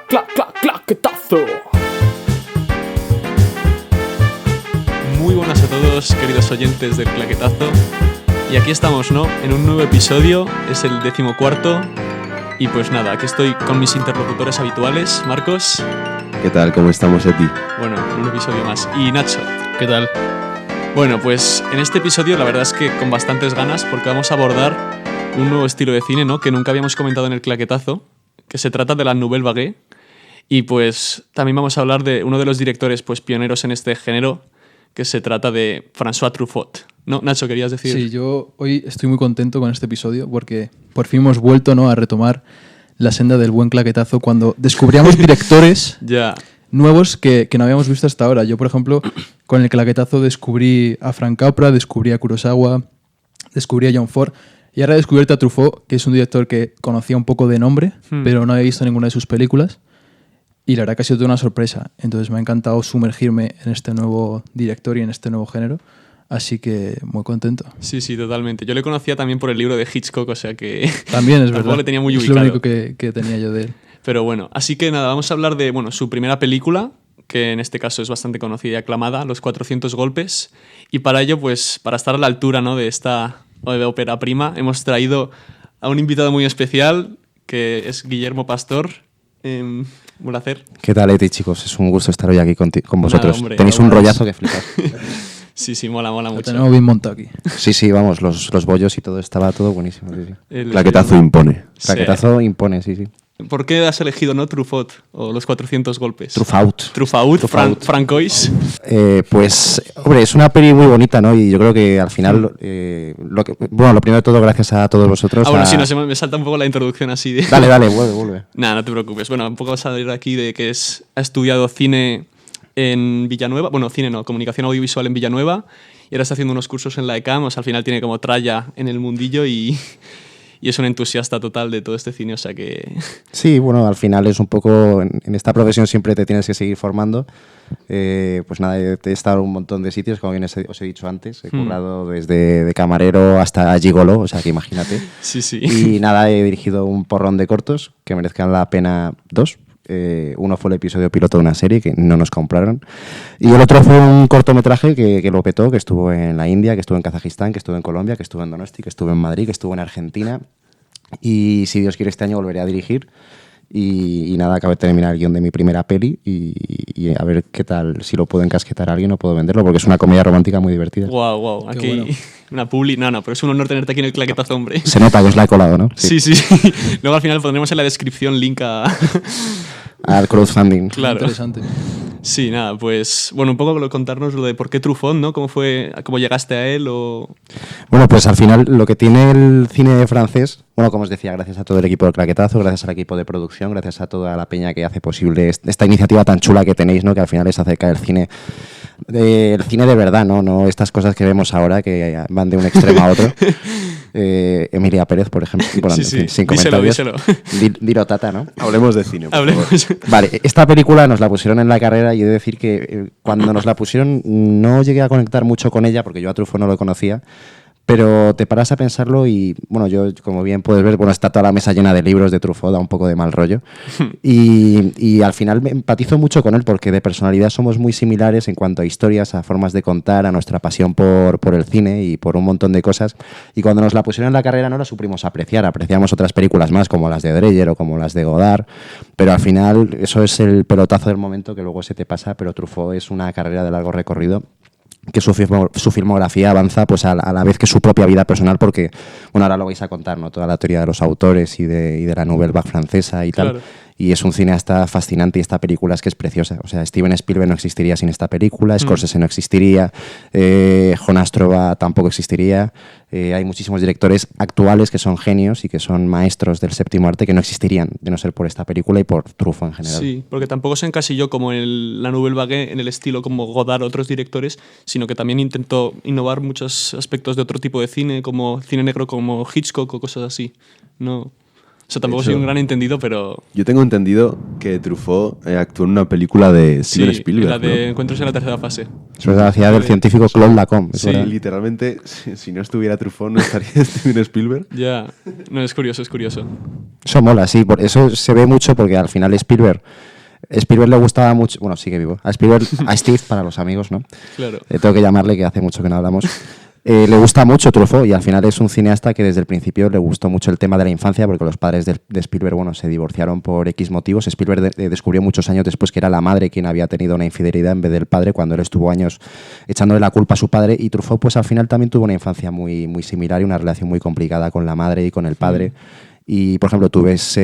Claquetazo. Muy buenas a todos, queridos oyentes del Claquetazo. Y aquí estamos, ¿no? En un nuevo episodio, es el 14º. Y pues nada, aquí estoy con mis interlocutores habituales, Marcos. ¿Qué tal? ¿Cómo estamos, Eti? Bueno, un episodio más. Y Nacho. ¿Qué tal? Bueno, pues en este episodio la verdad es que con bastantes ganas, porque vamos a abordar un nuevo estilo de cine, ¿no? Que nunca habíamos comentado en el Claquetazo, que se trata de la Nouvelle Vague. Y pues también vamos a hablar de uno de los directores pues pioneros en este género, que se trata de François Truffaut. ¿No, Nacho, querías decir? Sí, yo hoy estoy muy contento con este episodio porque por fin hemos vuelto, ¿no?, a retomar la senda del buen claquetazo cuando descubríamos directores nuevos que no habíamos visto hasta ahora. Yo, por ejemplo, con el claquetazo descubrí a Frank Capra, descubrí a Kurosawa, descubrí a John Ford y ahora he descubierto a Truffaut, que es un director que conocía un poco de nombre, pero no había visto ninguna de sus películas. Y la verdad que ha sido toda una sorpresa. Entonces me ha encantado sumergirme en este nuevo director y en este nuevo género. Así que muy contento. Sí, totalmente. Yo le conocía también por el libro de Hitchcock, o sea que... También es verdad. Le tenía muy ubicado. Es lo único que tenía yo de él. Pero bueno, así que nada, vamos a hablar de su primera película, que en este caso es bastante conocida y aclamada, Los 400 golpes. Y para ello, pues para estar a la altura, ¿no?, de esta ópera prima, hemos traído a un invitado muy especial, que es Guillermo Pastor. Un placer. ¿Qué tal, Eti, chicos? Es un gusto estar hoy aquí con vosotros. Nada, hombre, tenéis un rollazo que flipar. Sí, mola mucho. Lo tenemos bien montado aquí. Sí, vamos, los bollos y todo, estaba todo buenísimo. Sí. Claquetazo impone. Claquetazo impone, sí. ¿Por qué has elegido, no, Truffaut o Los 400 golpes? Truffaut. Francois. Pues, hombre, es una peli muy bonita, ¿no? Y yo creo que al final, lo primero de todo, gracias a todos vosotros. Sí, no, me salta un poco la introducción así de... Dale, vuelve. Nada, no te preocupes. Bueno, un poco vas a salir aquí de que ha estudiado cine en Villanueva. Bueno, cine no, comunicación audiovisual en Villanueva. Y ahora está haciendo unos cursos en la ECAM. O sea, al final tiene como tralla en el mundillo y es un entusiasta total de todo este cine, o sea que... Sí, bueno, al final es un poco... En esta profesión siempre te tienes que seguir formando. Pues nada, he estado en un montón de sitios, como bien os he dicho antes. He currado desde de camarero hasta gigolo, o sea que imagínate. Sí. Y nada, he dirigido un porrón de cortos que merezcan la pena dos. Uno fue el episodio piloto de una serie que no nos compraron y el otro fue un cortometraje que lo petó, que estuvo en la India, que estuvo en Kazajistán, que estuvo en Colombia, que estuvo en Donosti, que estuvo en Madrid, que estuvo en Argentina y si Dios quiere este año volveré a dirigir y nada, acabo de terminar el guión de mi primera peli y a ver qué tal, si lo puedo encasquetar a alguien o puedo venderlo porque es una comedia romántica muy divertida. Wow, aquí bueno. Una publi, no, pero es un honor tenerte aquí en el Claquetazo, hombre. Se nota que os la he colado, ¿no? Sí. Luego al final pondremos en la descripción link al crowdfunding. Claro. Interesante. Sí, nada, pues bueno, un poco contarnos lo de por qué Truffaut, ¿no? ¿Cómo llegaste a él o...? Bueno, pues al final lo que tiene el cine francés, bueno, como os decía, gracias a todo el equipo del Claquetazo, gracias al equipo de producción, gracias a toda la peña que hace posible esta iniciativa tan chula que tenéis, ¿no? Que al final es acerca del cine de verdad, no estas cosas que vemos ahora que van de un extremo a otro. Emilia Pérez, por ejemplo. Bueno, sí. Sin comentarios. Díselo. Dilo, Tata, ¿no? Hablemos de cine. Vale, esta película nos la pusieron en la carrera y he de decir que cuando nos la pusieron no llegué a conectar mucho con ella porque yo a Truffaut no lo conocía. Pero te paras a pensarlo y, bueno, yo, como bien puedes ver, está toda la mesa llena de libros de Truffaut, da un poco de mal rollo. Y al final me empatizo mucho con él porque de personalidad somos muy similares en cuanto a historias, a formas de contar, a nuestra pasión por el cine y por un montón de cosas. Y cuando nos la pusieron en la carrera no la supimos apreciar. Apreciamos otras películas más, como las de Dreyer o como las de Godard. Pero al final eso es el pelotazo del momento que luego se te pasa, pero Truffaut es una carrera de largo recorrido que su filmografía avanza pues a la vez que su propia vida personal porque, bueno, ahora lo vais a contar, ¿no? Toda la teoría de los autores y de la Nouvelle Vague francesa y tal. Claro. Y es un cineasta fascinante y esta película es que es preciosa. O sea, Steven Spielberg no existiría sin esta película, Scorsese no existiría, Jon Astroba tampoco existiría. Hay muchísimos directores actuales que son genios y que son maestros del séptimo arte que no existirían de no ser por esta película y por Truffaut en general. Sí, porque tampoco se encasilló como en la Nouvelle Vague en el estilo como Godard o otros directores, sino que también intentó innovar muchos aspectos de otro tipo de cine, como cine negro como Hitchcock o cosas así. No... O sea, tampoco soy un gran entendido, pero... Yo tengo entendido que Truffaut actuó en una película de Steven Spielberg, la de ¿no? Encuentros en la tercera fase. Eso es la ciudad del científico Claude Lacombe. Sí, literalmente, si no estuviera Truffaut no estaría Steven Spielberg. Ya, no, es curioso. Eso mola, sí. Eso se ve mucho porque al final Spielberg le gustaba mucho, bueno, sigue vivo. A Steve para los amigos, ¿no? Claro. Tengo que llamarle, que hace mucho que no hablamos. Le gusta mucho Truffaut y al final es un cineasta que desde el principio le gustó mucho el tema de la infancia porque los padres de Spielberg, bueno, se divorciaron por X motivos. Spielberg descubrió muchos años después que era la madre quien había tenido una infidelidad en vez del padre cuando él estuvo años echándole la culpa a su padre, y Truffaut pues al final también tuvo una infancia muy, muy similar y una relación muy complicada con la madre y con el padre. Y, por ejemplo, tú ves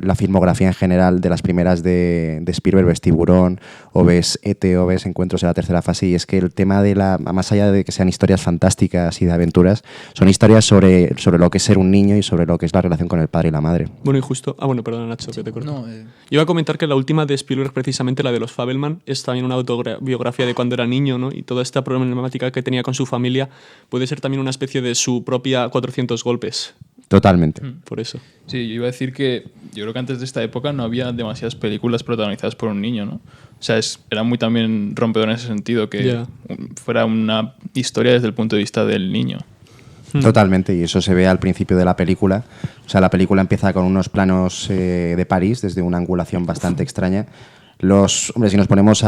la filmografía en general de las primeras de Spielberg, ves Tiburón, o ves E.T., o ves Encuentros en la tercera fase, y es que el tema más allá de que sean historias fantásticas y de aventuras, son historias sobre lo que es ser un niño y sobre lo que es la relación con el padre y la madre. Bueno, y justo... bueno, perdona, Nacho, que te corto. No, Yo iba a comentar que la última de Spielberg, precisamente la de los Fabelman, es también una autobiografía de cuando era niño, ¿no? Y toda esta problemática que tenía con su familia puede ser también una especie de su propia 400 golpes. Totalmente. Por eso. Sí, yo iba a decir que yo creo que antes de esta época no había demasiadas películas protagonizadas por un niño, ¿no? O sea, era muy también rompedor en ese sentido, que fuera una historia desde el punto de vista del niño. Totalmente, y eso se ve al principio de la película. O sea, la película empieza con unos planos de París desde una angulación bastante extraña. Hombre, si nos ponemos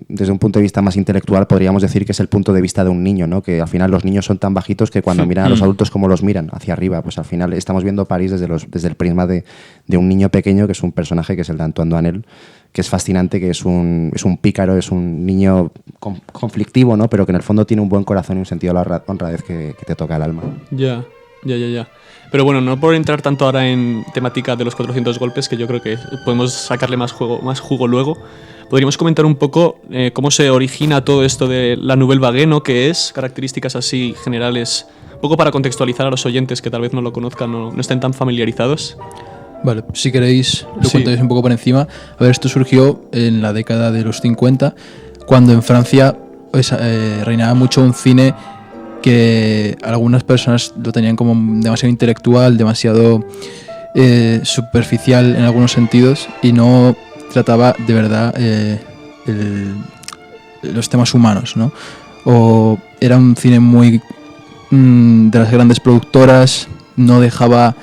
desde un punto de vista más intelectual, podríamos decir que es el punto de vista de un niño, ¿no? Que al final los niños son tan bajitos que cuando miran a los adultos como los miran, hacia arriba, pues al final estamos viendo París desde el prisma de un niño pequeño, que es un personaje que es el de Antoine Doinel, que es fascinante, que es un pícaro, es un niño conflictivo, ¿no? Pero que en el fondo tiene un buen corazón y un sentido de la honradez que te toca el alma. Ya. Pero bueno, no por entrar tanto ahora en temática de los 400 golpes, que yo creo que podemos sacarle más jugo luego, podríamos comentar un poco cómo se origina todo esto de la Nouvelle Vague, ¿no? Que es características así generales, un poco para contextualizar a los oyentes que tal vez no lo conozcan o no estén tan familiarizados. Vale, si queréis lo contáis un poco por encima. A ver, esto surgió en la década de los 50, cuando en Francia reinaba mucho un cine que algunas personas lo tenían como demasiado intelectual, demasiado superficial en algunos sentidos, y no trataba de verdad los temas humanos, ¿no? O era un cine muy de las grandes productoras, no dejaba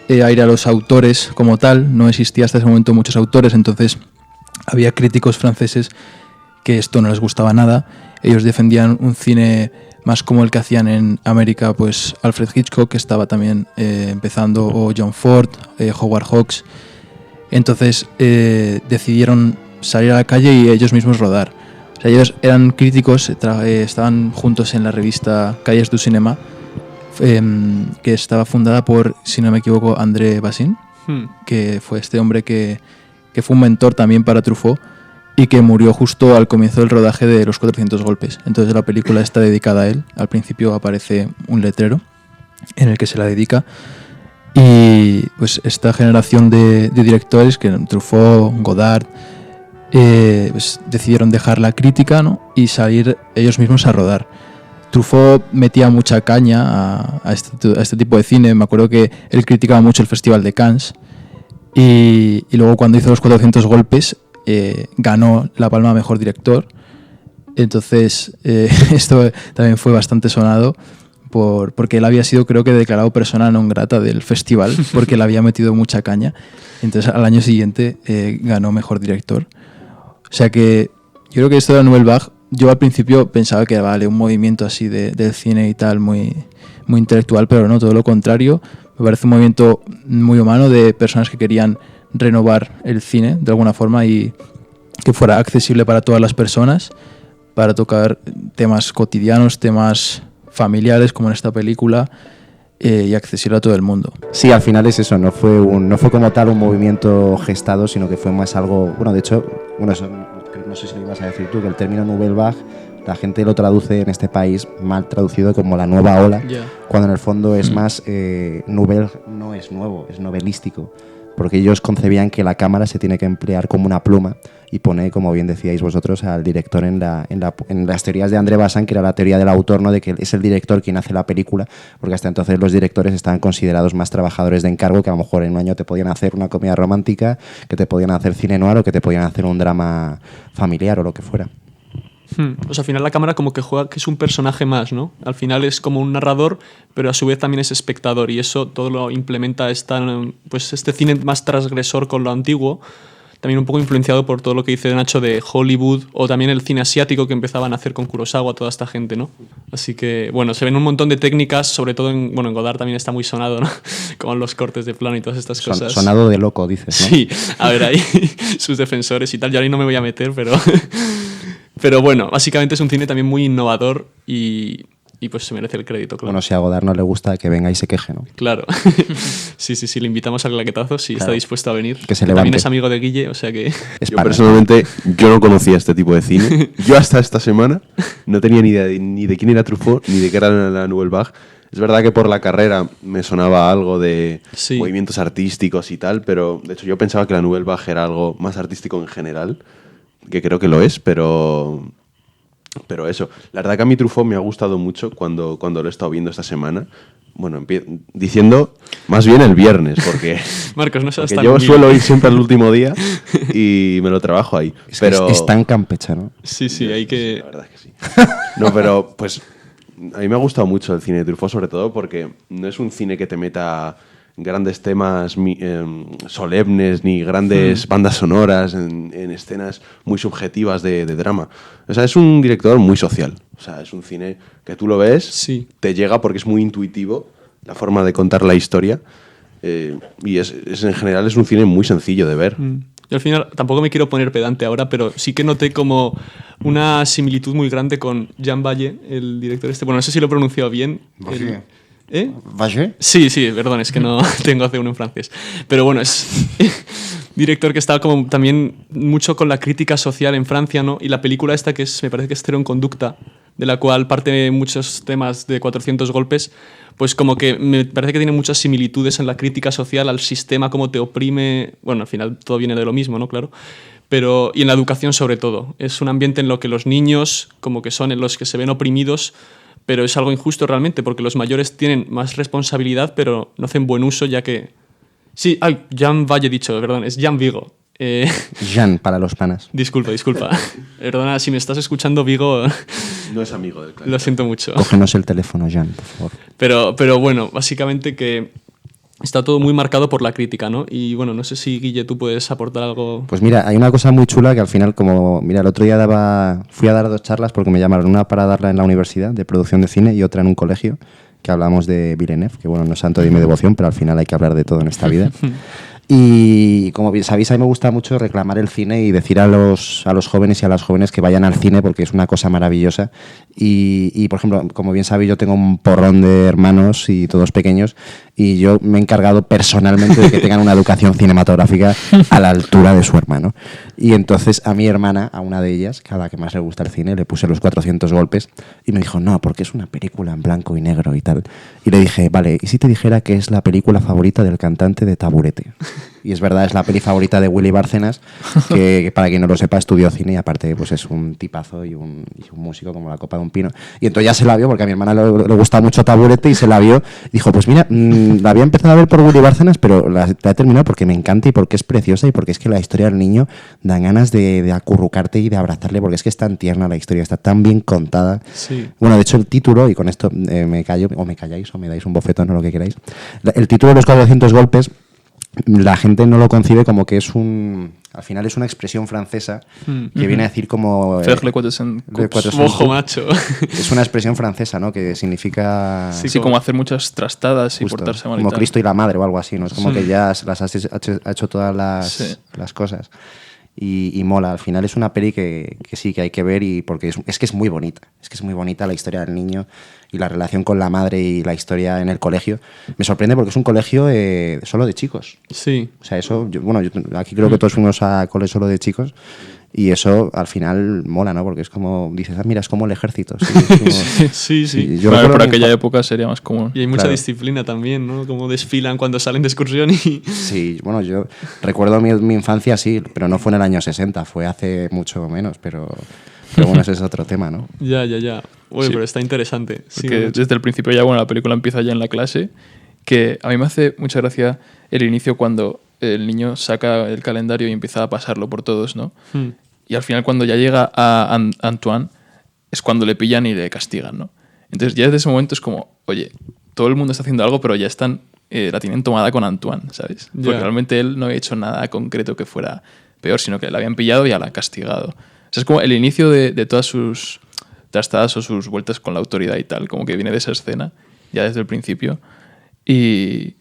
aire a los autores como tal, no existía hasta ese momento muchos autores, entonces había críticos franceses que esto no les gustaba nada. Ellos defendían un cine más como el que hacían en América, pues Alfred Hitchcock, que estaba también empezando, o John Ford, Howard Hawks. Entonces decidieron salir a la calle y ellos mismos rodar. O sea, ellos eran críticos, estaban juntos en la revista Cahiers du Cinéma, que estaba fundada por, si no me equivoco, André Bazin, que fue este hombre que fue un mentor también para Truffaut, y que murió justo al comienzo del rodaje de Los 400 golpes. Entonces la película está dedicada a él. Al principio aparece un letrero en el que se la dedica. Y pues esta generación de directores, que Truffaut, Godard, pues decidieron dejar la crítica, ¿no? Y salir ellos mismos a rodar. Truffaut metía mucha caña a este tipo de cine. Me acuerdo que él criticaba mucho el Festival de Cannes. Y luego cuando hizo Los 400 golpes, ganó la Palma a Mejor Director. Entonces esto también fue bastante sonado porque él había sido, creo que, declarado persona non grata del festival porque le había metido mucha caña. Entonces al año siguiente ganó Mejor Director. O sea que yo creo que esto de la Nouvelle Vague, yo al principio pensaba que era un movimiento así del cine y tal, muy, muy intelectual, pero no, todo lo contrario. Me parece un movimiento muy humano de personas que querían renovar el cine de alguna forma y que fuera accesible para todas las personas, para tocar temas cotidianos, temas familiares como en esta película, y accesible a todo el mundo. Sí, al final es eso, no fue como tal un movimiento gestado, sino que fue más algo, bueno, de hecho, eso, no sé si lo ibas a decir tú, que el término Nouvelle Vague la gente lo traduce en este país mal traducido como la nueva ola, cuando en el fondo es más nouvelle, no es nuevo, es novelístico, porque ellos concebían que la cámara se tiene que emplear como una pluma y pone, como bien decíais vosotros, al director en las teorías de André Bazin, que era la teoría del autor, ¿no? De que es el director quien hace la película, porque hasta entonces los directores estaban considerados más trabajadores de encargo, que a lo mejor en un año te podían hacer una comedia romántica, que te podían hacer cine noir o que te podían hacer un drama familiar o lo que fuera. O sea, al final la cámara como que juega que es un personaje más, ¿no? Al final es como un narrador, pero a su vez también es espectador y eso todo lo implementa pues este cine más transgresor con lo antiguo, también un poco influenciado por todo lo que dice Nacho de Hollywood o también el cine asiático que empezaban a hacer con Kurosawa, toda esta gente, ¿no? Así que, bueno, se ven un montón de técnicas, sobre todo en Godard también está muy sonado, ¿no? Con los cortes de plano y todas estas cosas. Sonado de loco, dices, ¿no? Sí, a ver, ahí sus defensores y tal, yo ahí no me voy a meter, pero bueno, básicamente es un cine también muy innovador y pues se merece el crédito, claro. Bueno, si a Godard no le gusta, que venga y se queje, ¿no? Claro. Sí, le invitamos al claquetazo si está dispuesto a venir. Que se levante. También es amigo de Guille, o sea que... Yo personalmente, yo no conocía este tipo de cine. Yo hasta esta semana no tenía ni idea ni de quién era Truffaut, ni de qué era la Nouvelle Vague. Es verdad que por la carrera me sonaba algo de movimientos artísticos y tal, pero de hecho yo pensaba que la Nouvelle Vague era algo más artístico en general, que creo que lo es, pero eso, la verdad que a mí Truffaut me ha gustado mucho cuando lo he estado viendo esta semana. Bueno, diciendo más bien el viernes, porque, Marcos, no seas porque tan yo humilde. suelo ir siempre al último día y me lo trabajo ahí. Pero Es tan campechano. Sí, hay que... La verdad es que sí. No, pero pues a mí me ha gustado mucho el cine de Truffaut, sobre todo porque no es un cine que te meta grandes temas solemnes ni grandes bandas sonoras en escenas muy subjetivas de drama. O sea, es un director muy social. O sea, es un cine que tú lo ves, te llega porque es muy intuitivo la forma de contar la historia y en general es un cine muy sencillo de ver. Yo al final tampoco me quiero poner pedante ahora, pero sí que noté como una similitud muy grande con Jean Valle, el director este. Bueno, no sé si lo he pronunciado bien. ¿Eh? ¿Valle? Sí, perdón, es que no tengo C1 en francés. Pero bueno, es director que estaba como también mucho con la crítica social en Francia, ¿no? Y la película esta me parece que es Cero en Conducta, de la cual parte muchos temas de 400 golpes, pues como que me parece que tiene muchas similitudes en la crítica social al sistema, cómo te oprime. Bueno, al final todo viene de lo mismo, ¿no? Claro. Y en la educación sobre todo. Es un ambiente en lo que los niños como que son en los que se ven oprimidos, pero es algo injusto realmente, porque los mayores tienen más responsabilidad, pero no hacen buen uso, ya que... Sí, Jean Valle dicho, perdón, es Jean Vigo. Jean, para los panas. Disculpa. Perdona, si me estás escuchando, Vigo... No es amigo del claro. Lo siento mucho. Cógenos el teléfono, Jean, por favor. Pero bueno, básicamente que está todo muy marcado por la crítica, ¿no? Y bueno, no sé si, Guille, tú puedes aportar algo... Pues mira, hay una cosa muy chula que al final, el otro día fui a dar 2 charlas porque me llamaron, una para darla en la universidad de producción de cine y otra en un colegio, que hablamos de Villeneuve, que bueno, no es santo de mi devoción, pero al final hay que hablar de todo en esta vida. Y como bien sabéis, a mí me gusta mucho reclamar el cine y decir a los jóvenes y a las jóvenes que vayan al cine porque es una cosa maravillosa. Y por ejemplo, como bien sabéis, yo tengo un porrón de hermanos y todos pequeños y yo me he encargado personalmente de que tengan una educación cinematográfica a la altura de su hermano. Y entonces a mi hermana, a una de ellas, a la que más le gusta el cine, le puse los 400 golpes y me dijo, no, porque es una película en blanco y negro y tal. Y le dije, vale, ¿y si te dijera que es la película favorita del cantante de Taburete? Y es verdad, es la peli favorita de Willy Bárcenas, que para quien no lo sepa estudió cine y aparte pues es un tipazo y un músico como la copa de un pino. Y entonces ya se la vio, porque a mi hermana le gusta mucho Taburete y se la vio. Dijo, pues mira, la había empezado a ver por Willy Bárcenas, pero la he terminado porque me encanta y porque es preciosa y porque es que la historia del niño dan ganas de acurrucarte y de abrazarle, porque es que es tan tierna la historia, está tan bien contada. Sí. Bueno, de hecho el título, y con esto me callo, o me calláis o me dais un bofetón o lo que queráis, el título de los 400 golpes, la gente no lo concibe como que al final es una expresión francesa que viene a decir como... Ojo, macho. Es una expresión francesa, ¿no? Que significa... Sí, como hacer muchas trastadas y portarse mal y como tal. Cristo y la Madre o algo así, ¿no? Es como que ya las ha hecho todas las cosas. Y mola, al final es una peli que sí, que hay que ver y porque es que es muy bonita. Es que es muy bonita la historia del niño y la relación con la madre y la historia en el colegio. Me sorprende porque es un colegio solo de chicos. Sí. O sea, eso, yo aquí creo que todos fuimos a cole solo de chicos y eso al final mola, ¿no? Porque es como, dices, mira, es como el ejército. Sí. Yo claro, por aquella época sería más común. Y hay mucha disciplina también, ¿no? Como desfilan cuando salen de excursión y... Sí, bueno, yo recuerdo mi infancia, sí, pero no fue en el año 60, fue hace mucho menos, pero bueno, ese es otro tema, ¿no? Ya. Uy, pero está interesante. Porque desde el principio ya, bueno, la película empieza ya en la clase, que a mí me hace mucha gracia el inicio cuando el niño saca el calendario y empieza a pasarlo por todos, ¿no? Y al final cuando ya llega a Antoine, es cuando le pillan y le castigan, ¿no? Entonces ya desde ese momento es como, oye, todo el mundo está haciendo algo, pero ya están, la tienen tomada con Antoine, ¿sabes? Porque realmente él no había hecho nada concreto que fuera peor, sino que la habían pillado y ya la han castigado. O sea, es como el inicio de todas sus trastadas o sus vueltas con la autoridad y tal, como que viene de esa escena, ya desde el principio. Y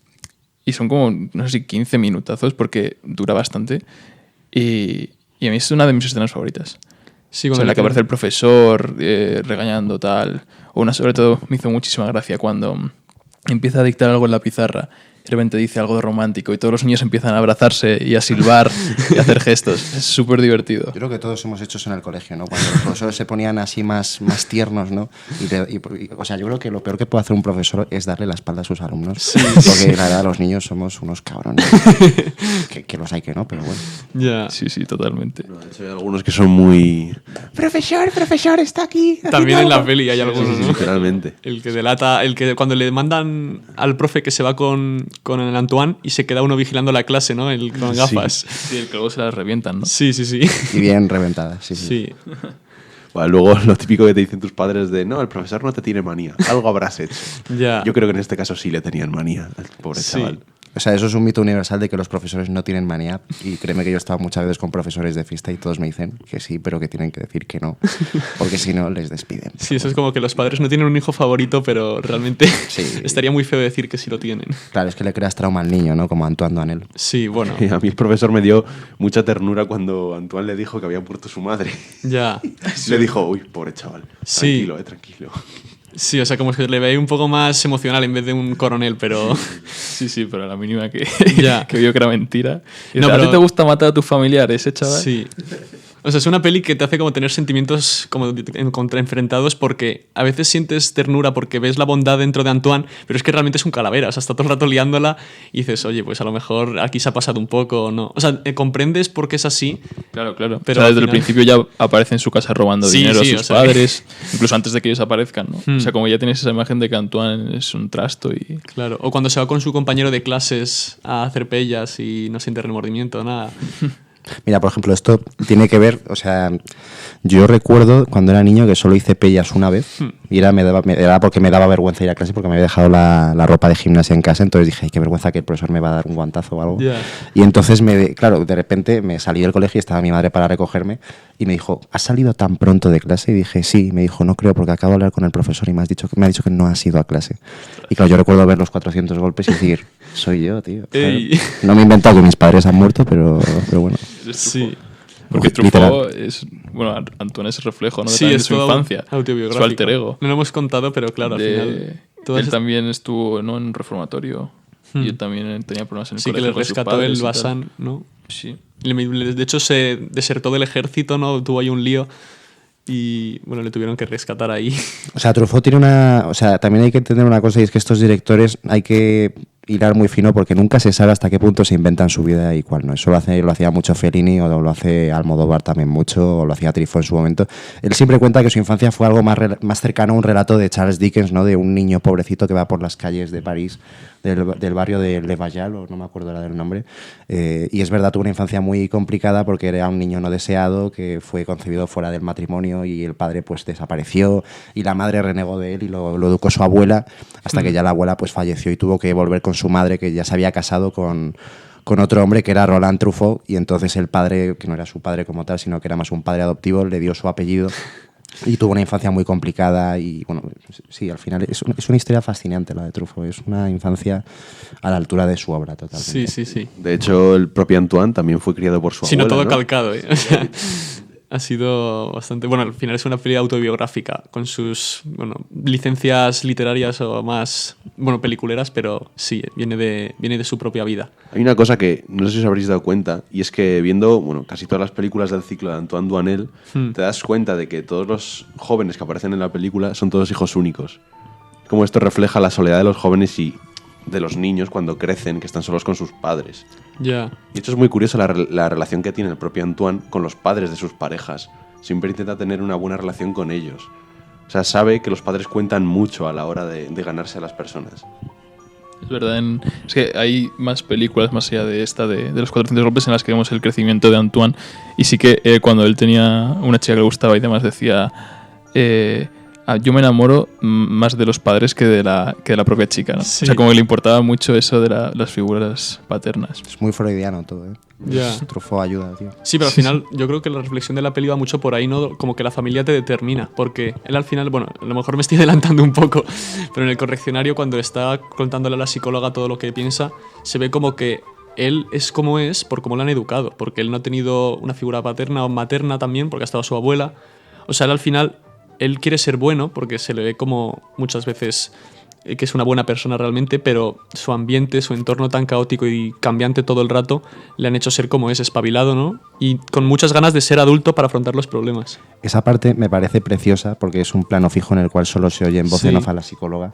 son como, no sé si 15 minutazos, porque dura bastante. Y a mí es una de mis escenas favoritas. Sí, en la que aparece el profesor regañando, tal. O una, sobre todo, me hizo muchísima gracia cuando empieza a dictar algo en la pizarra. De repente dice algo de romántico y todos los niños empiezan a abrazarse y a silbar y a hacer gestos. Es súper divertido. Yo creo que todos hemos hecho eso en el colegio, ¿no? Cuando los profesores se ponían así más tiernos, ¿no? O sea, yo creo que lo peor que puede hacer un profesor es darle la espalda a sus alumnos. Sí. Porque la verdad los niños somos unos cabrones. que los hay que no, pero bueno. Ya. Sí, totalmente. No, de hecho, hay algunos que son muy... Profesor, está aquí. También en la peli hay algunos, ¿no? Literalmente. El que delata, el que cuando le mandan al profe que se va con el Antoine y se queda uno vigilando la clase, ¿no? Con gafas. Sí, el que luego se las revientan, ¿no? Sí. Y bien reventadas, sí. Bueno, luego lo típico que te dicen tus padres de no, el profesor no te tiene manía, algo habrás hecho. Ya. Yo creo que en este caso sí le tenían manía al pobre chaval. O sea, eso es un mito universal de que los profesores no tienen manía. Y créeme que yo he estado muchas veces con profesores de fiesta y todos me dicen que sí, pero que tienen que decir que no. Porque si no, les despiden. Sí, eso es como que los padres no tienen un hijo favorito, pero realmente estaría muy feo decir que sí lo tienen. Claro, es que le creas trauma al niño, ¿no? Como Antoine Duanel. Sí, bueno. Y a mí el profesor me dio mucha ternura cuando Antoine le dijo que había muerto su madre. Ya. Le dijo, uy, pobre chaval. Tranquilo, tranquilo. Sí, o sea, como que le veía un poco más emocional en vez de un coronel, pero... Sí, pero a la mínima que vio que era mentira. No, ¿A ti te gusta matar a tus familiares, chaval? Sí. O sea, es una peli que te hace como tener sentimientos como contraenfrentados porque a veces sientes ternura porque ves la bondad dentro de Antoine, pero es que realmente es un calavera. O sea, está todo el rato liándola y dices, oye, pues a lo mejor aquí se ha pasado un poco o no. O sea, comprendes por qué es así. Claro. Pero o sea, desde el principio ya aparece en su casa robando dinero a sus padres, incluso antes de que ellos aparezcan, ¿no? O sea, como ya tienes esa imagen de que Antoine es un trasto y... Claro, o cuando se va con su compañero de clases a hacer pellas y no siente remordimiento, nada. Mira, por ejemplo, esto tiene que ver, o sea, yo recuerdo cuando era niño que solo hice pellas una vez y era porque me daba vergüenza ir a clase porque me había dejado la ropa de gimnasia en casa, entonces dije, ay, qué vergüenza que el profesor me va a dar un guantazo o algo. Yeah. Y entonces, claro, de repente me salí del colegio y estaba mi madre para recogerme y me dijo, ¿has salido tan pronto de clase? Y dije, sí. Y me dijo, no creo, porque acabo de hablar con el profesor y me ha dicho que no has ido a clase. Y claro, yo recuerdo ver los 400 golpes y decir, soy yo, tío. No me he inventado que mis padres han muerto, pero bueno. Sí. Porque Truffaut es... Bueno, Antoine es reflejo, ¿no? Sí, de es su infancia. Autobiográfico. Su alter ego. No lo hemos contado, pero claro, al final... Él también estuvo, ¿no?, en un reformatorio. Y él también tenía problemas en el colegio. Sí, que le rescató el Bazán, ¿no? Sí. De hecho, se desertó del ejército, ¿no? Tuvo ahí un lío. Y bueno, le tuvieron que rescatar ahí. O sea, Truffaut tiene o sea, también hay que entender una cosa, y es que estos directores hay que hilar muy fino porque nunca se sabe hasta qué punto se inventan su vida y cuál no. Eso lo hacía mucho Fellini, o lo hace Almodóvar también mucho, o lo hacía Truffaut en su momento. Él siempre cuenta que su infancia fue algo más cercano a un relato de Charles Dickens, ¿no? De un niño pobrecito que va por las calles de París, del barrio de Le Valal, o no me acuerdo del nombre. Y es verdad, tuvo una infancia muy complicada porque era un niño no deseado que fue concebido fuera del matrimonio y el padre pues desapareció y la madre renegó de él y lo educó su abuela hasta que ya la abuela pues falleció y tuvo que volver con su madre, que ya se había casado con otro hombre que era Roland Truffaut, y entonces el padre, que no era su padre como tal, sino que era más un padre adoptivo, le dio su apellido y tuvo una infancia muy complicada. Y bueno, sí, al final es una historia fascinante la de Truffaut, es una infancia a la altura de su obra totalmente. Sí. De hecho, el propio Antoine también fue criado por su abuela, no todo ¿no? Calcado, ¿eh? O sea, ha sido bastante... Bueno, al final es una peli autobiográfica con sus licencias literarias o más, peliculeras, pero sí, viene de su propia vida. Hay una cosa que no sé si os habréis dado cuenta, y es que viendo casi todas las películas del ciclo de Antoine Duanel, te das cuenta de que todos los jóvenes que aparecen en la película son todos hijos únicos. Como esto refleja la soledad de los jóvenes y de los niños cuando crecen, que están solos con sus padres. Ya. Y esto es muy curioso, la relación que tiene el propio Antoine con los padres de sus parejas. Siempre intenta tener una buena relación con ellos. O sea, sabe que los padres cuentan mucho a la hora de ganarse a las personas. Es verdad, es que hay más películas más allá de esta, de los 400 golpes, en las que vemos el crecimiento de Antoine. Y sí que cuando él tenía una chica que le gustaba y demás decía... yo me enamoro más de los padres que de la propia chica, ¿no? Sí. O sea, como que le importaba mucho eso de las figuras paternas. Es muy freudiano todo, ¿eh? Ya. Truffaut ayuda, tío. Sí, pero al final yo creo que la reflexión de la peli va mucho por ahí, ¿no? Como que la familia te determina, porque él al final, bueno, a lo mejor me estoy adelantando un poco, pero en el correccionario cuando está contándole a la psicóloga todo lo que piensa, se ve como que él es como es por cómo lo han educado, porque él no ha tenido una figura paterna o materna también, porque ha estado su abuela. O sea, él al final, él quiere ser bueno, porque se le ve como muchas veces que es una buena persona realmente, pero su ambiente, su entorno tan caótico y cambiante todo el rato, le han hecho ser como es, espabilado, ¿no? Y con muchas ganas de ser adulto para afrontar los problemas. Esa parte me parece preciosa porque es un plano fijo en el cual solo se oye en voz en off a la psicóloga.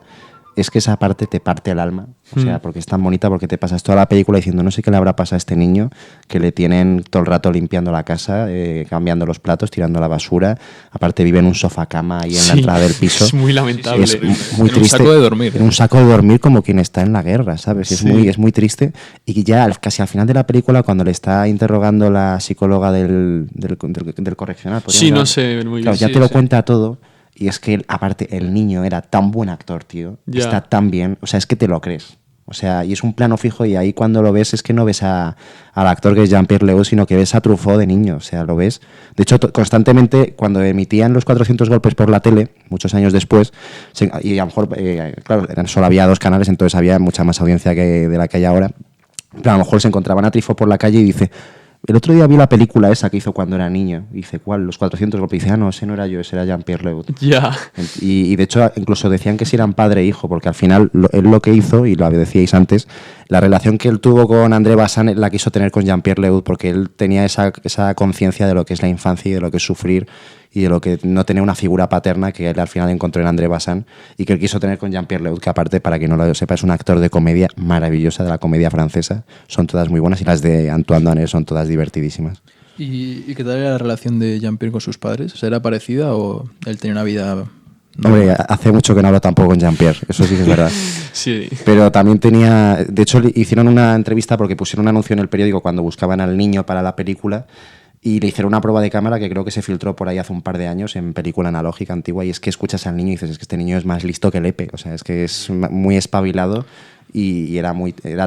Es que esa parte te parte el alma, o sea, porque es tan bonita, porque te pasas toda la película diciendo no sé qué le habrá pasado a este niño, que le tienen todo el rato limpiando la casa, cambiando los platos, tirando la basura, aparte vive en un sofá cama ahí en la entrada del piso. Es muy lamentable. Es muy en triste. un saco de dormir. En un saco de dormir como quien está en la guerra, ¿sabes? Es muy triste. Y ya casi al final de la película, cuando le está interrogando la psicóloga del correccional, Sí, no sé muy bien. Claro, ya sí, te lo sí. cuenta todo. Y es que, aparte, el niño era tan buen actor, tío. Ya. Está tan bien. O sea, es que te lo crees. O sea, y es un plano fijo y ahí cuando lo ves es que no ves al actor que es Jean-Pierre Léaud, sino que ves a Truffaut de niño. O sea, lo ves. De hecho, constantemente, cuando emitían los 400 golpes por la tele, muchos años después, y a lo mejor, claro, solo había 2 canales, entonces había mucha más audiencia de la que hay ahora. Pero a lo mejor se encontraban a Truffaut por la calle y dice... El otro día vi la película esa que hizo cuando era niño. Y dice, ¿cuál? Los 400 golpes. Y dice, no, ese no era yo, ese era Jean-Pierre Léaud. Ya. Y de hecho, incluso decían que si eran padre e hijo, porque al final él lo que hizo, y lo decíais antes, la relación que él tuvo con André Bazin la quiso tener con Jean-Pierre Léaud, porque él tenía esa conciencia de lo que es la infancia y de lo que es sufrir y de lo que no tener una figura paterna que él al final encontró en André Bazin y que él quiso tener con Jean-Pierre Léaud, que aparte, para quien no lo sepa, es un actor de comedia maravillosa, de la comedia francesa. Son todas muy buenas y las de Antoine Doinel son todas divertidísimas. ¿Y qué tal era la relación de Jean-Pierre con sus padres? O sea, ¿era parecida o él tenía una vida...? Hombre, hace mucho que no hablo tampoco con Jean-Pierre, eso sí que es verdad. Sí. Pero también tenía... De hecho, le hicieron una entrevista porque pusieron un anuncio en el periódico cuando buscaban al niño para la película y le hicieron una prueba de cámara que creo que se filtró por ahí hace un par de años en película analógica antigua y es que escuchas al niño y dices, es que este niño es más listo que Lepe, o sea, es que es muy espabilado y era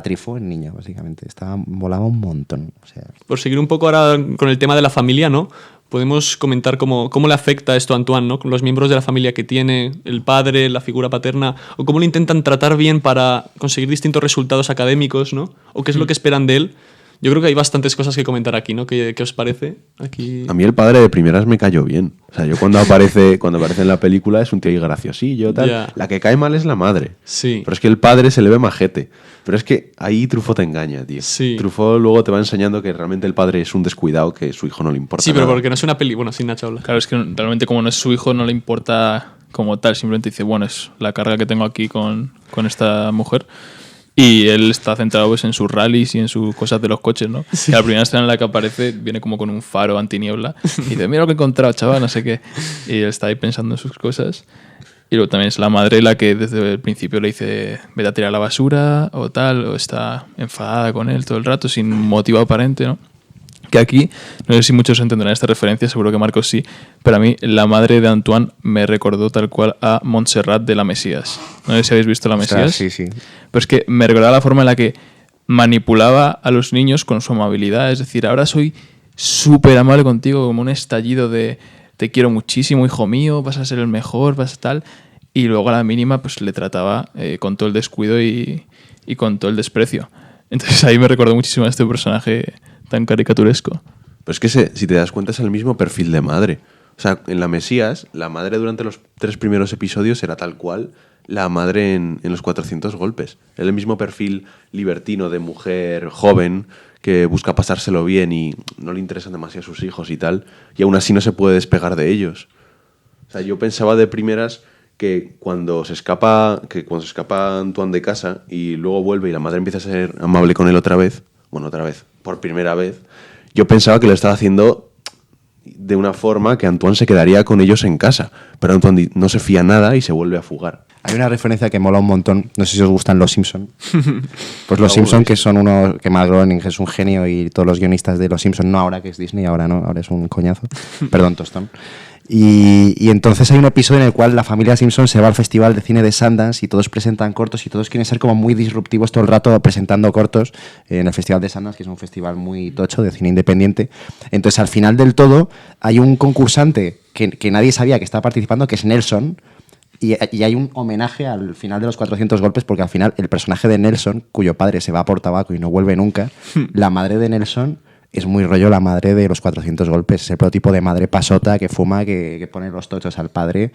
Truffaut el niño, básicamente. Volaba un montón. O sea. Por seguir un poco ahora con el tema de la familia, ¿no? Podemos comentar cómo le afecta esto a Antoine, ¿no? Con los miembros de la familia que tiene, el padre, la figura paterna, o cómo le intentan tratar bien para conseguir distintos resultados académicos, ¿no? O qué es lo que esperan de él. Yo creo que hay bastantes cosas que comentar aquí, ¿no? ¿Qué os parece? Aquí... A mí el padre de primeras me cayó bien. O sea, yo cuando aparece en la película es un tío ahí graciosillo, tal. Yeah. La que cae mal es la madre. Sí. Pero es que el padre se le ve majete. Pero es que ahí Truffaut te engaña, tío. Sí. Truffaut luego te va enseñando que realmente el padre es un descuidado, que su hijo no le importa Sí, pero nada. porque no es una peli... Bueno, sin Nacho habla. Claro, es que realmente como no es su hijo no le importa como tal, simplemente dice, bueno, es la carga que tengo aquí con esta mujer. Y él está centrado pues, en sus rallies y en sus cosas de los coches, ¿no? Sí. Y la primera escena en la que aparece viene como con un faro antiniebla y dice, mira lo que he encontrado, chaval, no sé qué. Y él está ahí pensando en sus cosas. Y luego también es la madre la que desde el principio le dice, vete a tirar la basura o tal, o está enfadada con él todo el rato sin motivo aparente, ¿no? Que aquí, no sé si muchos entenderán esta referencia, seguro que Marcos sí, pero a mí la madre de Antoine me recordó tal cual a Montserrat de La Mesías. No sé si habéis visto La Mesías. Sí, sí. Pero es que me recordaba la forma en la que manipulaba a los niños con su amabilidad. Es decir, ahora soy súper amable contigo, como un estallido de te quiero muchísimo, hijo mío, vas a ser el mejor, vas a tal. Y luego a la mínima pues le trataba con todo el descuido y con todo el desprecio. Entonces ahí me recordó muchísimo a este personaje tan caricaturesco. Pero es que si te das cuenta es el mismo perfil de madre. O sea, en La Mesías, la madre durante los 3 primeros episodios era tal cual la madre en los 400 golpes. Era el mismo perfil libertino de mujer joven que busca pasárselo bien y no le interesan demasiado sus hijos y tal, y aún así no se puede despegar de ellos. O sea, yo pensaba de primeras que cuando se escapa Antoine de casa y luego vuelve y la madre empieza a ser amable con él por primera vez, yo pensaba que lo estaba haciendo de una forma que Antoine se quedaría con ellos en casa, pero Antoine no se fía nada y se vuelve a fugar. Hay una referencia que mola un montón, no sé si os gustan Los Simpson. Pues Los Simpson, que son unos, que Matt Groening es un genio y todos los guionistas de Los Simpson, no ahora que es Disney, ahora no, ahora es un coñazo, perdón, tostón. Y entonces hay un episodio en el cual la familia Simpson se va al Festival de Cine de Sundance y todos presentan cortos y todos quieren ser como muy disruptivos todo el rato presentando cortos en el Festival de Sundance, que es un festival muy tocho de cine independiente. Entonces al final del todo hay un concursante que nadie sabía que estaba participando, que es Nelson, y hay un homenaje al final de los 400 golpes, porque al final el personaje de Nelson, cuyo padre se va por tabaco y no vuelve nunca, la madre de Nelson es muy rollo la madre de los 400 golpes. Es el prototipo de madre pasota que fuma, que pone los tochos al padre.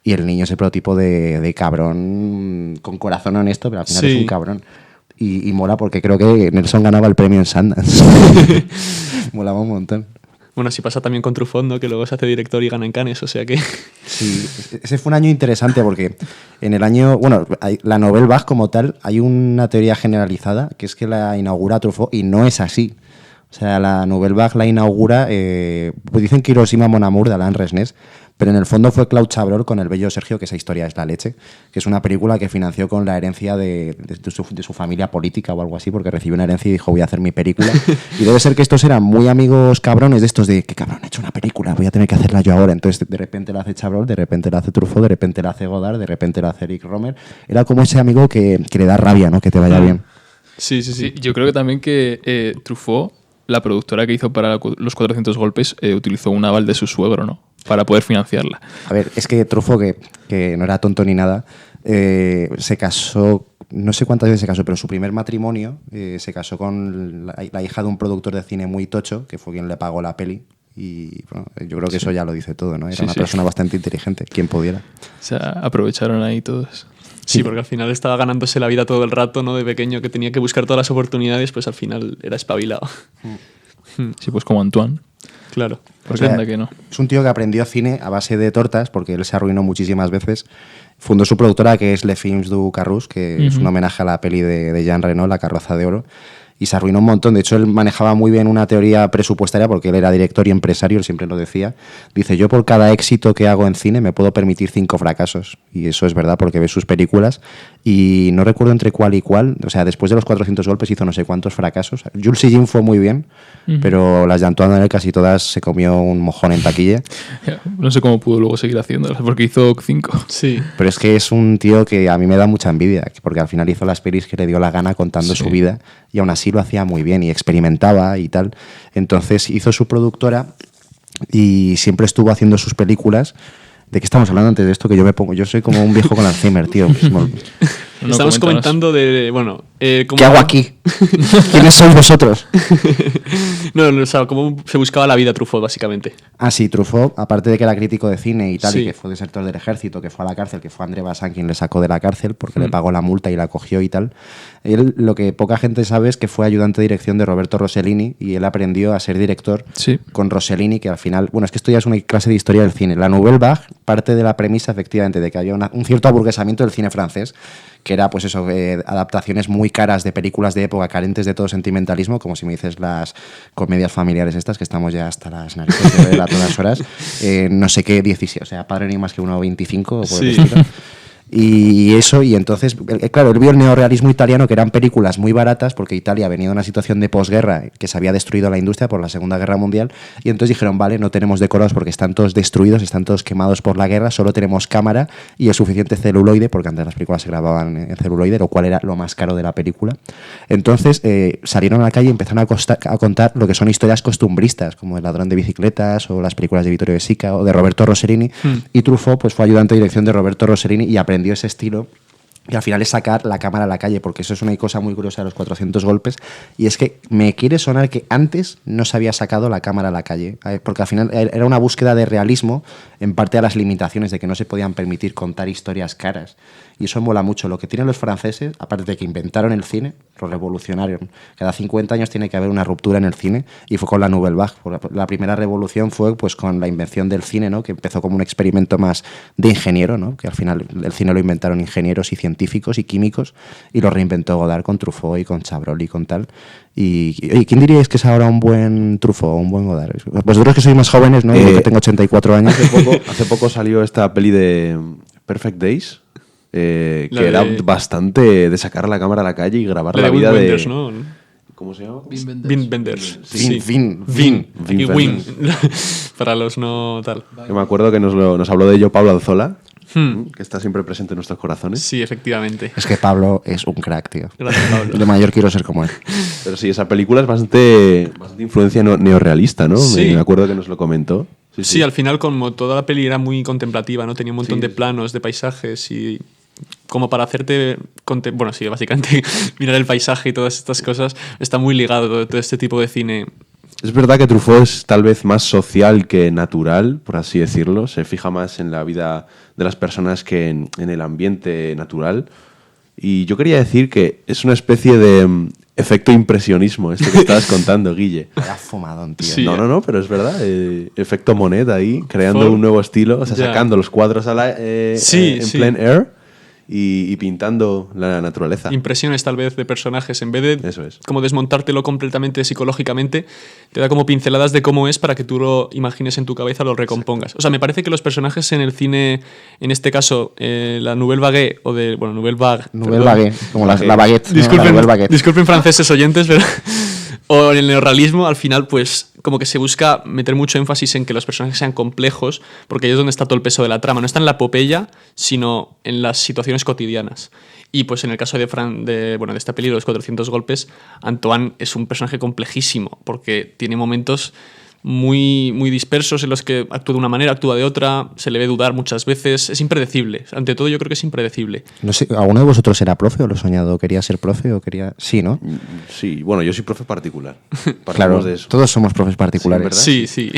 Y el niño es el prototipo de cabrón con corazón honesto, pero al final es un cabrón. Y mola porque creo que Nelson ganaba el premio en Sundance. Molaba un montón. Bueno, así pasa también con Truffaut, ¿no? Que luego se hace director y gana en Cannes, o sea que... Sí, ese fue un año interesante porque en el año... Bueno, la Nouvelle Vague como tal, hay una teoría generalizada, que es que la inaugura Truffaut, y no es así. O sea, la Nouvelle Vague la inaugura, pues dicen que Hiroshima Mon Amour de Alain Resnais, pero en el fondo fue Claude Chabrol con El bello Sergio, que esa historia es la leche, que es una película que financió con la herencia de su familia política o algo así, porque recibió una herencia y dijo, voy a hacer mi película. Y debe ser que estos eran muy amigos cabrones de estos de, qué cabrón, he hecho una película, voy a tener que hacerla yo ahora. Entonces de repente la hace Chabrol, de repente la hace Truffaut, de repente la hace Godard, de repente la hace Eric Romer. Era como ese amigo que le da rabia, ¿no? Que te vaya bien. Sí. Yo creo que también que Truffaut, la productora que hizo para los 400 golpes, utilizó un aval de su suegro, ¿no? Para poder financiarla. A ver, es que Truffaut, que no era tonto ni nada, se casó, no sé cuántas veces se casó, pero su primer matrimonio se casó con la hija de un productor de cine muy tocho, que fue quien le pagó la peli. Y bueno, yo creo que eso ya lo dice todo, ¿no? Era una persona bastante inteligente, quien pudiera. O sea, aprovecharon ahí todos. Sí, porque al final estaba ganándose la vida todo el rato, ¿no? De pequeño, que tenía que buscar todas las oportunidades, pues al final era espabilado. Sí, pues como Antoine. Claro. Pues o sea, anda que no. Es un tío que aprendió cine a base de tortas, porque él se arruinó muchísimas veces. Fundó su productora, que es Les Films du Carrosse, que es un homenaje a la peli de Jean Reno, La carroza de oro. Y se arruinó un montón. De hecho, él manejaba muy bien una teoría presupuestaria porque él era director y empresario, él siempre lo decía. Dice, yo por cada éxito que hago en cine me puedo permitir 5 fracasos. Y eso es verdad porque ves sus películas y no recuerdo entre cuál y cuál. O sea, después de los 400 golpes hizo no sé cuántos fracasos. Jules Sillin fue muy bien, pero las de Antoine Doinel casi todas se comió un mojón en taquilla. No sé cómo pudo luego seguir haciéndolas porque hizo 5. Sí. Pero es que es un tío que a mí me da mucha envidia, porque al final hizo las pelis que le dio la gana contando su vida y aún así lo hacía muy bien y experimentaba y tal. Entonces hizo su productora y siempre estuvo haciendo sus películas. ¿De qué estamos hablando antes de esto? Que yo soy como un viejo con Alzheimer, tío. Estamos comentando de... Bueno, ¿qué hago aquí? ¿Quiénes sois vosotros? No, o sea, cómo se buscaba la vida Truffaut, básicamente. Ah, sí, Truffaut, aparte de que era crítico de cine y tal, y que fue desertor del ejército, que fue a la cárcel, que fue André Bazin quien le sacó de la cárcel porque le pagó la multa y la cogió y tal. Él, lo que poca gente sabe es que fue ayudante de dirección de Roberto Rossellini y él aprendió a ser director con Rossellini, que al final... Bueno, es que esto ya es una clase de historia del cine. La Nouvelle Vague parte de la premisa, efectivamente, de que había un cierto aburguesamiento del cine francés, que era, pues eso, adaptaciones muy caras de películas de época, carentes de todo sentimentalismo, como si me dices las comedias familiares estas, que estamos ya hasta las narices de ver a todas horas. No sé qué, 17, o sea, Padre ni más que 1,25 por el estilo. Y eso, y entonces, claro, él vio el neorrealismo italiano, que eran películas muy baratas, porque Italia venía de una situación de posguerra, que se había destruido la industria por la Segunda Guerra Mundial, y entonces dijeron, vale, no tenemos decorados porque están todos destruidos, están todos quemados por la guerra, solo tenemos cámara y el suficiente celuloide, porque antes las películas se grababan en celuloide, lo cual era lo más caro de la película. Entonces salieron a la calle y empezaron a contar lo que son historias costumbristas, como El ladrón de bicicletas, o las películas de Vittorio De Sica, o de Roberto Rossellini, y Truffaut pues fue ayudante de dirección de Roberto Rossellini y aprendió ese estilo, y al final es sacar la cámara a la calle, porque eso es una cosa muy curiosa de los 400 golpes, y es que me quiere sonar que antes no se había sacado la cámara a la calle, porque al final era una búsqueda de realismo, en parte a las limitaciones de que no se podían permitir contar historias caras, y eso mola mucho. Lo que tienen los franceses, aparte de que inventaron el cine, lo revolucionaron. Cada 50 años tiene que haber una ruptura en el cine, y fue con la Nouvelle Vague. La primera revolución fue pues con la invención del cine, ¿no? Que empezó como un experimento más de ingeniero, ¿no? Que al final el cine lo inventaron ingenieros y científicos y químicos, y lo reinventó Godard con Truffaut y con Chabrol y con tal. ¿Y quién diríais que es ahora un buen Truffaut o un buen Godard? Vosotros que sois más jóvenes, ¿no? Yo que tengo 84 años. Hace poco salió esta peli de Perfect Days, que era bastante de sacar la cámara a la calle y grabar la vida Wenders, ¿no? ¿Cómo se llama? Wim Wenders. Wim Y Wim. Para los no tal. Yo me acuerdo que nos habló de ello Pablo Alzola, que está siempre presente en nuestros corazones. Sí, efectivamente. Es que Pablo es un crack, tío. Gracias, Pablo. De mayor quiero ser como él. Pero sí, esa película es bastante influencia neorrealista, ¿no? Sí. Me acuerdo que nos lo comentó. Sí, al final como toda la peli era muy contemplativa, ¿no? Tenía un montón de planos, de paisajes y como para hacerte... Bueno, sí, básicamente mirar el paisaje y todas estas cosas está muy ligado todo este tipo de cine. Es verdad que Truffaut es tal vez más social que natural, por así decirlo. Se fija más en la vida de las personas que en el ambiente natural. Y yo quería decir que es una especie de efecto impresionismo, esto que estabas contando, Guille. Vaya fumadón, tío. Sí. No, pero es verdad. Efecto Monet ahí, creando un nuevo estilo, o sea, sacando los cuadros en plein air y pintando la naturaleza. Impresiones tal vez de personajes, en vez de Eso es. como desmontártelo completamente psicológicamente, te da como pinceladas de cómo es para que tú lo imagines en tu cabeza, lo recompongas. O sea, me parece que los personajes en el cine, en este caso, la Nouvelle Vague, o de, bueno, Nouvelle Vague. Nouvelle Vague, como la baguette. Disculpen, la Nouvelle Baguette. disculpen franceses oyentes, pero... O en el neorrealismo, al final, pues como que se busca meter mucho énfasis en que los personajes sean complejos, porque ahí es donde está todo el peso de la trama. No está en la epopeya, sino en las situaciones cotidianas. Y pues en el caso de esta peli, Los 400 golpes, Antoine es un personaje complejísimo, porque tiene momentos muy, muy dispersos en los que actúa de una manera, actúa de otra, se le ve dudar muchas veces. Es impredecible. Ante todo, yo creo que es impredecible. No sé, ¿alguno de vosotros era profe o lo he soñado? ¿Quería ser profe o quería...? Sí, ¿no? Sí, bueno, yo soy profe particular. Claro, de eso. todos somos profes particulares. Sí, sí.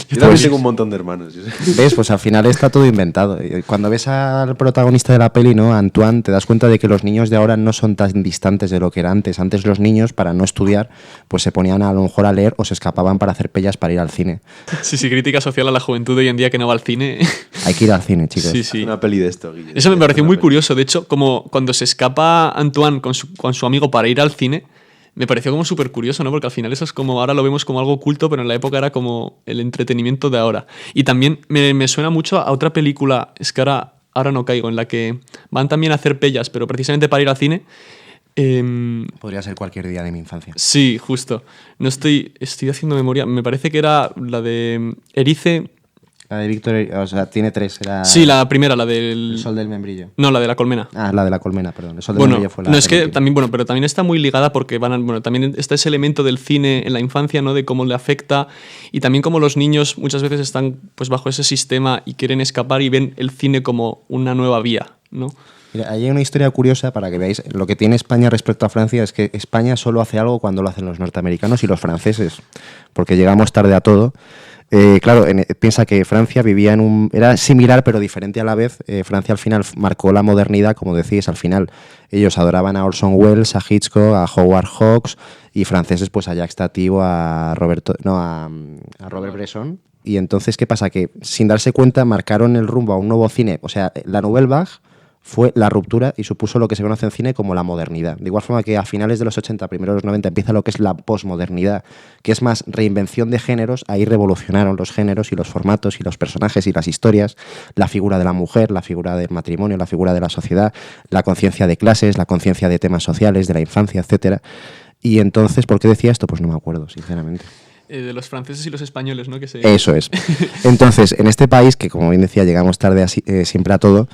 Yo también tengo un montón de hermanos. ¿Ves? Pues al final está todo inventado. Cuando ves al protagonista de la peli, ¿no? A Antoine, te das cuenta de que los niños de ahora no son tan distantes de lo que era antes. Antes los niños, para no estudiar, pues se ponían a lo mejor a leer o se escapaban para hacer pellas para ir al cine. Sí, crítica social a la juventud de hoy en día que no va al cine. Hay que ir al cine, chicos. Sí, sí. Una peli de esto, Guille. Eso me pareció muy curioso. De hecho, como cuando se escapa Antoine con su amigo para ir al cine, me pareció como súper curioso, ¿no? Porque al final eso es como, ahora lo vemos como algo oculto, pero en la época era como el entretenimiento de ahora. Y también me suena mucho a otra película, es que ahora no caigo, en la que van también a hacer pellas, pero precisamente para ir al cine. Podría ser cualquier día de mi infancia. Sí, justo. No estoy haciendo memoria. Me parece que era la de Erice. La de Víctor, o sea, tiene tres. Era Sí, la primera, la del... El sol del membrillo. No, la de la colmena. Ah, la de la colmena, perdón. El sol del membrillo fue la... No, es que también, pero también está muy ligada porque también está ese elemento del cine en la infancia, ¿no? De cómo le afecta y también cómo los niños muchas veces están pues bajo ese sistema y quieren escapar y ven el cine como una nueva vía, ¿no? Mira, hay una historia curiosa para que veáis. Lo que tiene España respecto a Francia es que España solo hace algo cuando lo hacen los norteamericanos y los franceses, porque llegamos tarde a todo. Claro, piensa que Francia vivía era similar pero diferente a la vez. Francia al final marcó la modernidad, como decís, al final ellos adoraban a Orson Welles, a Hitchcock, a Howard Hawks, y franceses pues a Jacques Tati o a Robert Bresson. Y entonces, ¿qué pasa? Que sin darse cuenta marcaron el rumbo a un nuevo cine. O sea, la Nouvelle Vague fue la ruptura y supuso lo que se conoce en cine como la modernidad. De igual forma que a finales de los 80, primeros de los 90, empieza lo que es la posmodernidad, que es más reinvención de géneros. Ahí revolucionaron los géneros y los formatos y los personajes y las historias, la figura de la mujer, la figura del matrimonio, la figura de la sociedad, la conciencia de clases, la conciencia de temas sociales, de la infancia, etcétera. Y entonces, ¿por qué decía esto? Pues no me acuerdo, sinceramente. De los franceses y los españoles, ¿no? Eso es. Entonces, en este país, que como bien decía, llegamos tarde siempre a todo,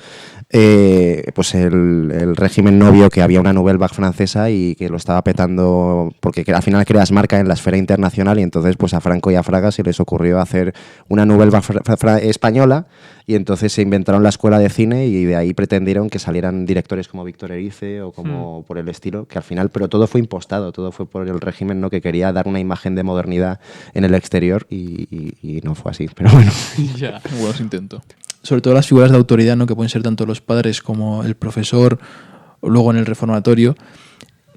pues el régimen no vio que había una Nouvelle Vague francesa y que lo estaba petando, porque al final creas marca en la esfera internacional, y entonces pues a Franco y a Fraga se les ocurrió hacer una Nouvelle Vague española, y entonces se inventaron la escuela de cine y de ahí pretendieron que salieran directores como Víctor Erice o como por el estilo, que al final, pero todo fue impostado, todo fue por el régimen, ¿no? Que quería dar una imagen de modernidad en el exterior y no fue así, pero bueno. Ya. Buenos intentos. Sobre todo las figuras de autoridad, ¿no? Que pueden ser tanto los padres como el profesor, o luego en el reformatorio.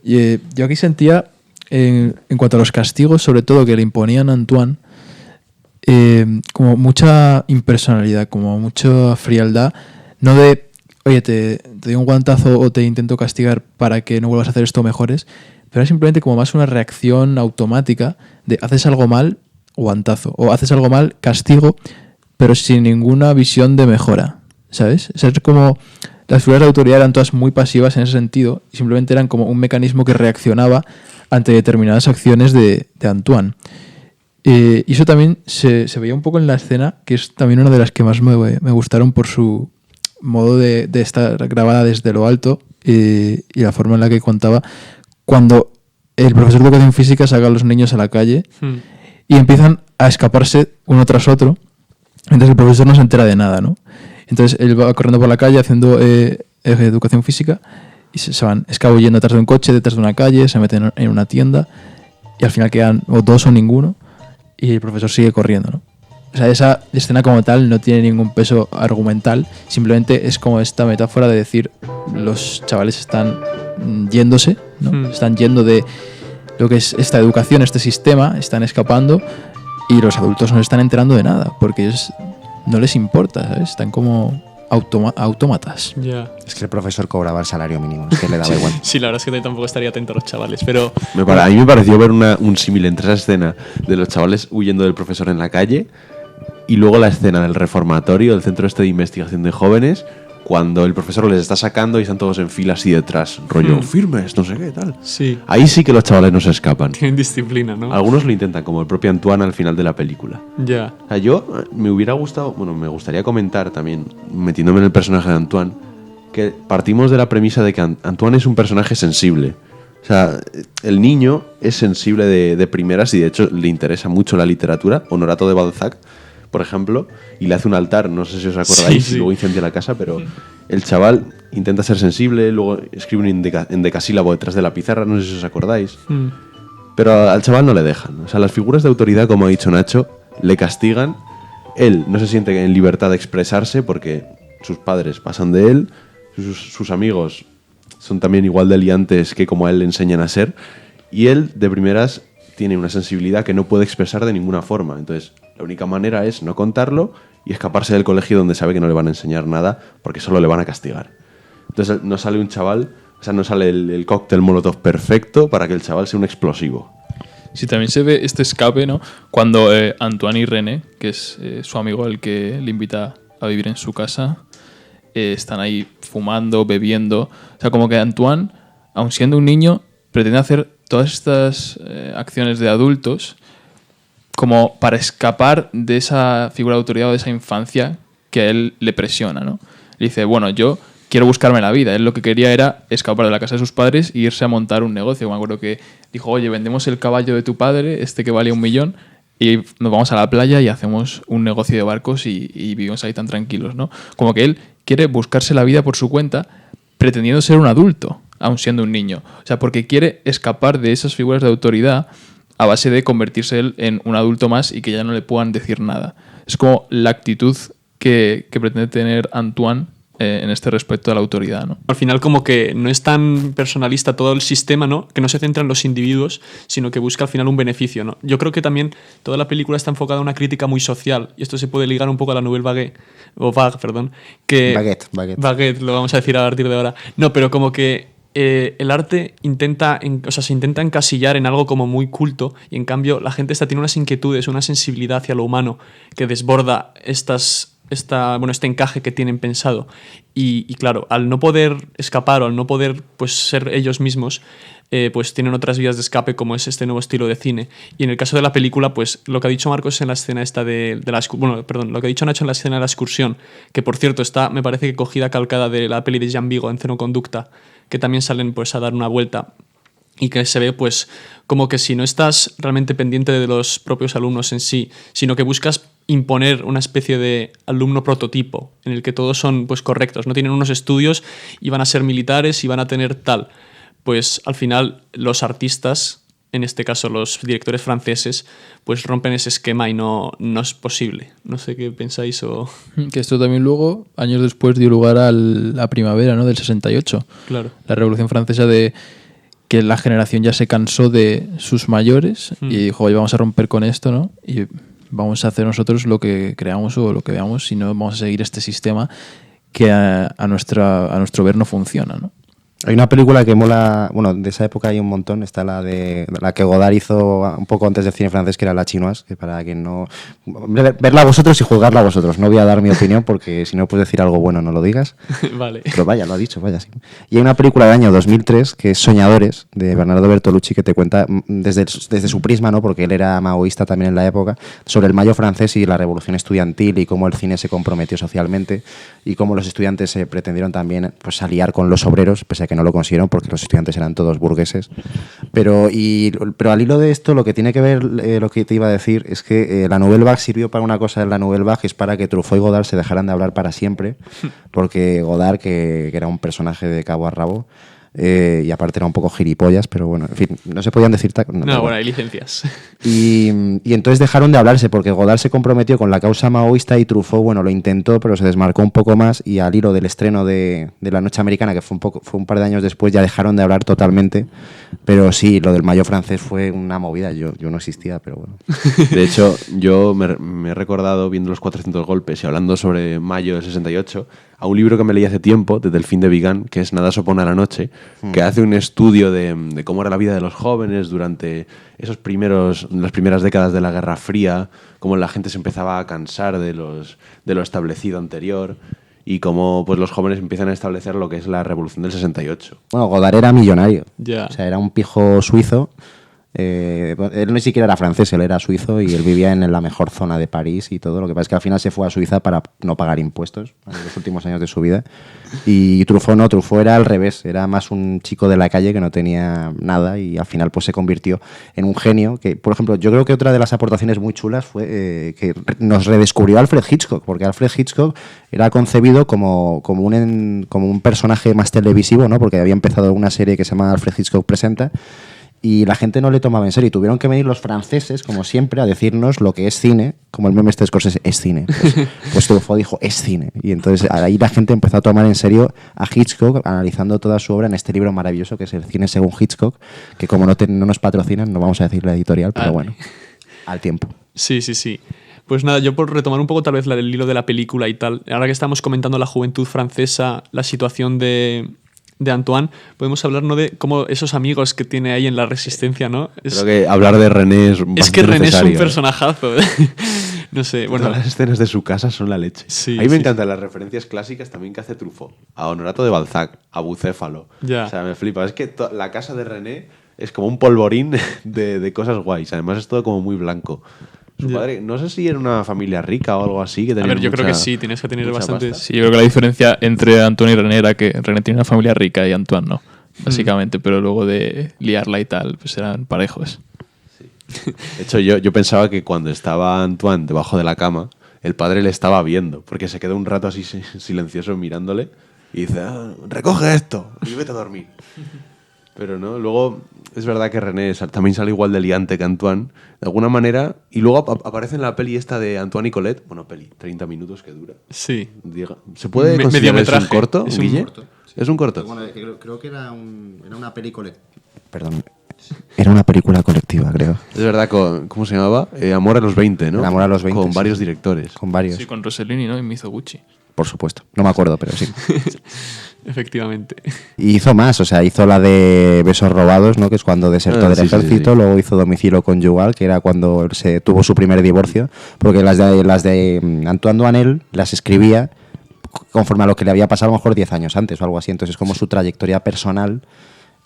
Yo aquí sentía, en cuanto a los castigos, sobre todo que le imponían a Antoine, como mucha impersonalidad, como mucha frialdad, no de, oye, te doy un guantazo o te intento castigar para que no vuelvas a hacer esto mejores, pero era simplemente como más una reacción automática de haces algo mal, guantazo, o haces algo mal, castigo, pero sin ninguna visión de mejora, ¿sabes? Ser como las figuras de autoridad eran todas muy pasivas en ese sentido y simplemente eran como un mecanismo que reaccionaba ante determinadas acciones de Antoine. Y eso también se veía un poco en la escena, que es también una de las que más me gustaron por su modo de estar grabada desde lo alto y la forma en la que contaba, cuando el profesor de educación física saca a los niños a la calle y empiezan a escaparse uno tras otro, mientras el profesor no se entera de nada, ¿no? Entonces él va corriendo por la calle haciendo educación física y se van escabullendo detrás de un coche, detrás de una calle, se meten en una tienda y al final quedan o dos o ninguno y el profesor sigue corriendo, ¿no? O sea, esa escena como tal no tiene ningún peso argumental, simplemente es como esta metáfora de decir los chavales están yéndose, ¿no? Están yendo de lo que es esta educación, este sistema, están escapando y los adultos no se están enterando de nada porque ellos no les importa, ¿sabes? Están como autómatas. Yeah. Es que el profesor cobraba el salario mínimo, es que le daba igual. Sí, la verdad es que tampoco estaría atento a los chavales, pero... A mí me pareció ver un símil entre esa escena de los chavales huyendo del profesor en la calle y luego la escena del reformatorio, del centro de investigación de jóvenes, cuando el profesor les está sacando y están todos en fila así detrás, rollo firmes, no sé qué, tal. Sí. Ahí sí que los chavales no se escapan. Tienen disciplina, ¿no? Algunos lo intentan, como el propio Antoine al final de la película. Ya. O sea, me gustaría comentar también, metiéndome en el personaje de Antoine, que partimos de la premisa de que Antoine es un personaje sensible. O sea, el niño es sensible de primeras y de hecho le interesa mucho la literatura. Honorato de Balzac, por ejemplo, y le hace un altar, no sé si os acordáis, y luego incendia la casa, pero el chaval intenta ser sensible, luego escribe un endecasílabo detrás de la pizarra, no sé si os acordáis, pero al chaval no le dejan. O sea, las figuras de autoridad, como ha dicho Nacho, le castigan, él no se siente en libertad de expresarse porque sus padres pasan de él, sus amigos son también igual de liantes que como a él le enseñan a ser, y él, de primeras, tiene una sensibilidad que no puede expresar de ninguna forma. Entonces, la única manera es no contarlo y escaparse del colegio donde sabe que no le van a enseñar nada porque solo le van a castigar. Entonces, no sale un chaval, o sea, no sale el cóctel molotov perfecto para que el chaval sea un explosivo. Sí, también se ve este escape, ¿no? Cuando Antoine y René, que es su amigo el que le invita a vivir en su casa, están ahí fumando, bebiendo. O sea, como que Antoine, aun siendo un niño, pretende hacer todas estas acciones de adultos como para escapar de esa figura de autoridad o de esa infancia que a él le presiona, ¿no? Le dice, bueno, yo quiero buscarme la vida. Él lo que quería era escapar de la casa de sus padres e irse a montar un negocio. Me acuerdo que dijo, oye, vendemos el caballo de tu padre, este que valía 1 millón, y nos vamos a la playa y hacemos un negocio de barcos y vivimos ahí tan tranquilos, ¿no? Como que él quiere buscarse la vida por su cuenta pretendiendo ser un adulto, aun siendo un niño. O sea, porque quiere escapar de esas figuras de autoridad a base de convertirse él en un adulto más y que ya no le puedan decir nada. Es como la actitud que pretende tener Antoine en este respecto a la autoridad, ¿no? Al final como que no es tan personalista todo el sistema, ¿no? Que no se centra en los individuos, sino que busca al final un beneficio, ¿no? Yo creo que también toda la película está enfocada en una crítica muy social, y esto se puede ligar un poco a la Nouvelle Vague, perdón, que... Baguette, lo vamos a decir a partir de ahora. No, pero como que el arte se intenta encasillar en algo como muy culto, y en cambio la gente tiene unas inquietudes, una sensibilidad hacia lo humano que desborda este encaje que tienen pensado. Y claro, al no poder escapar o al no poder pues ser ellos mismos, pues tienen otras vías de escape, como es este nuevo estilo de cine. Y en el caso de la película, pues lo que ha dicho Marcos en la escena esta lo que ha dicho Nacho en la escena de la excursión, que por cierto está, me parece que cogida calcada de la peli de Jean Vigo en Cero Conducta, que también salen pues a dar una vuelta, y que se ve pues como que si no estás realmente pendiente de los propios alumnos en sí, sino que buscas imponer una especie de alumno prototipo en el que todos son pues correctos, no tienen unos estudios y van a ser militares y van a tener tal, pues al final los artistas, en este caso los directores franceses, pues rompen ese esquema y no es posible. No sé qué pensáis o... Que esto también luego, años después, dio lugar a la primavera, ¿no? Del 68. Claro. La Revolución Francesa, de que la generación ya se cansó de sus mayores y dijo, oye, vamos a romper con esto, ¿no? Y vamos a hacer nosotros lo que creamos o lo que veamos, si no vamos a seguir este sistema que a nuestro ver no funciona, ¿no? Hay una película que mola, bueno, de esa época hay un montón, está la que Godard hizo un poco antes del cine francés, que era La Chinoise, que para quien no... Verla a vosotros y juzgarla a vosotros, no voy a dar mi opinión porque si no puedes decir algo bueno no lo digas. Vale. Pero vaya, lo ha dicho, vaya, sí. Y hay una película del año 2003 que es Soñadores, de Bernardo Bertolucci, que te cuenta desde su prisma, ¿no? Porque él era maoísta también en la época, sobre el Mayo francés y la revolución estudiantil y cómo el cine se comprometió socialmente y cómo los estudiantes se pretendieron también pues aliar con los obreros, pese a que no lo consiguieron porque los estudiantes eran todos burgueses. Pero al hilo de esto, lo que tiene que ver, lo que te iba a decir, es que la Nouvelle Vague sirvió para una cosa en la Nouvelle Vague, es para que Truffaut y Godard se dejaran de hablar para siempre, porque Godard, que era un personaje de cabo a rabo, y aparte era un poco gilipollas, pero bueno, en fin, no se podían decir... No, bueno, hay licencias. Y entonces dejaron de hablarse porque Godard se comprometió con la causa maoísta y Truffaut, bueno, lo intentó, pero se desmarcó un poco más y al hilo del estreno de La Noche Americana, que fue un par de años después, ya dejaron de hablar totalmente. Pero sí, lo del Mayo francés fue una movida, yo no existía, pero bueno. De hecho, yo me he recordado viendo los 400 golpes y hablando sobre Mayo del 68 a un libro que me leí hace tiempo, de Delfín de Vigan, que es Nada se opone a la noche, que hace un estudio de cómo era la vida de los jóvenes durante las primeras décadas de la Guerra Fría, cómo la gente se empezaba a cansar de lo establecido anterior y cómo pues, los jóvenes empiezan a establecer lo que es la Revolución del 68. Bueno, Godard era millonario. Yeah. O sea, era un pijo suizo. Él ni siquiera era francés, él era suizo y él vivía en la mejor zona de París y todo. Lo que pasa es que al final se fue a Suiza para no pagar impuestos en los últimos años de su vida. Y Truffaut era al revés, era más un chico de la calle que no tenía nada y al final pues se convirtió en un genio. Que, por ejemplo, yo creo que otra de las aportaciones muy chulas fue que nos redescubrió Alfred Hitchcock, porque Alfred Hitchcock era concebido como un personaje más televisivo, ¿no? Porque había empezado una serie que se llama Alfred Hitchcock Presenta. Y la gente no le tomaba en serio. Y tuvieron que venir los franceses, como siempre, a decirnos lo que es cine, como el meme este de Scorsese, es cine. Pues Truffaut dijo, es cine. Y entonces ahí la gente empezó a tomar en serio a Hitchcock, analizando toda su obra en este libro maravilloso que es El cine según Hitchcock, que como no nos patrocinan, no vamos a decir la editorial, pero bueno, al tiempo. Sí. Pues nada, yo por retomar un poco tal vez el hilo de la película y tal, ahora que estamos comentando la juventud francesa, la situación de Antoine, podemos hablar, ¿no?, de cómo esos amigos que tiene ahí en la Resistencia, ¿no? Creo que hablar de René es que René es un personajazo. No sé, bueno. Todas las escenas de su casa son la leche. Sí, a mí me encantan las referencias clásicas también que hace Truffaut. A Honorato de Balzac, a Bucéfalo. Ya. O sea, me flipa. Es que la casa de René es como un polvorín de cosas guays. Además es todo como muy blanco. Su padre, no sé si era una familia rica o algo así. A ver, yo creo que sí, tienes que tener bastante. Sí, yo creo que la diferencia entre Antoine y René era que René tiene una familia rica y Antoine no, básicamente, pero luego de liarla y tal, pues eran parejos. Sí. De hecho, yo pensaba que cuando estaba Antoine debajo de la cama, el padre le estaba viendo, porque se quedó un rato así silencioso mirándole y dice, recoge esto y vete a dormir. Pero no, luego es verdad que René también sale igual de liante que Antoine, de alguna manera, y luego aparece en la peli esta de Antoine y Colette, bueno, peli, 30 minutos que dura. Sí. ¿Se puede considerar es un corto, es Guille? Un corto. Sí. ¿Es un corto? Bueno, creo que era una peli colectiva. Perdón. Era una película colectiva, creo. Es verdad, ¿cómo se llamaba? Amor a los 20, ¿no? Amor a los 20. Con varios directores. Con varios. Sí, con Rossellini, ¿no? Y Mizoguchi. Por supuesto. No me acuerdo, pero sí. Efectivamente. Y hizo más, o sea, hizo la de Besos robados, ¿no? Que es cuando desertó del ejército, sí. Luego hizo Domicilio conyugal, que era cuando se tuvo su primer divorcio, porque las de Antoine Doinel las escribía conforme a lo que le había pasado a lo mejor 10 años antes o algo así, entonces es como su trayectoria personal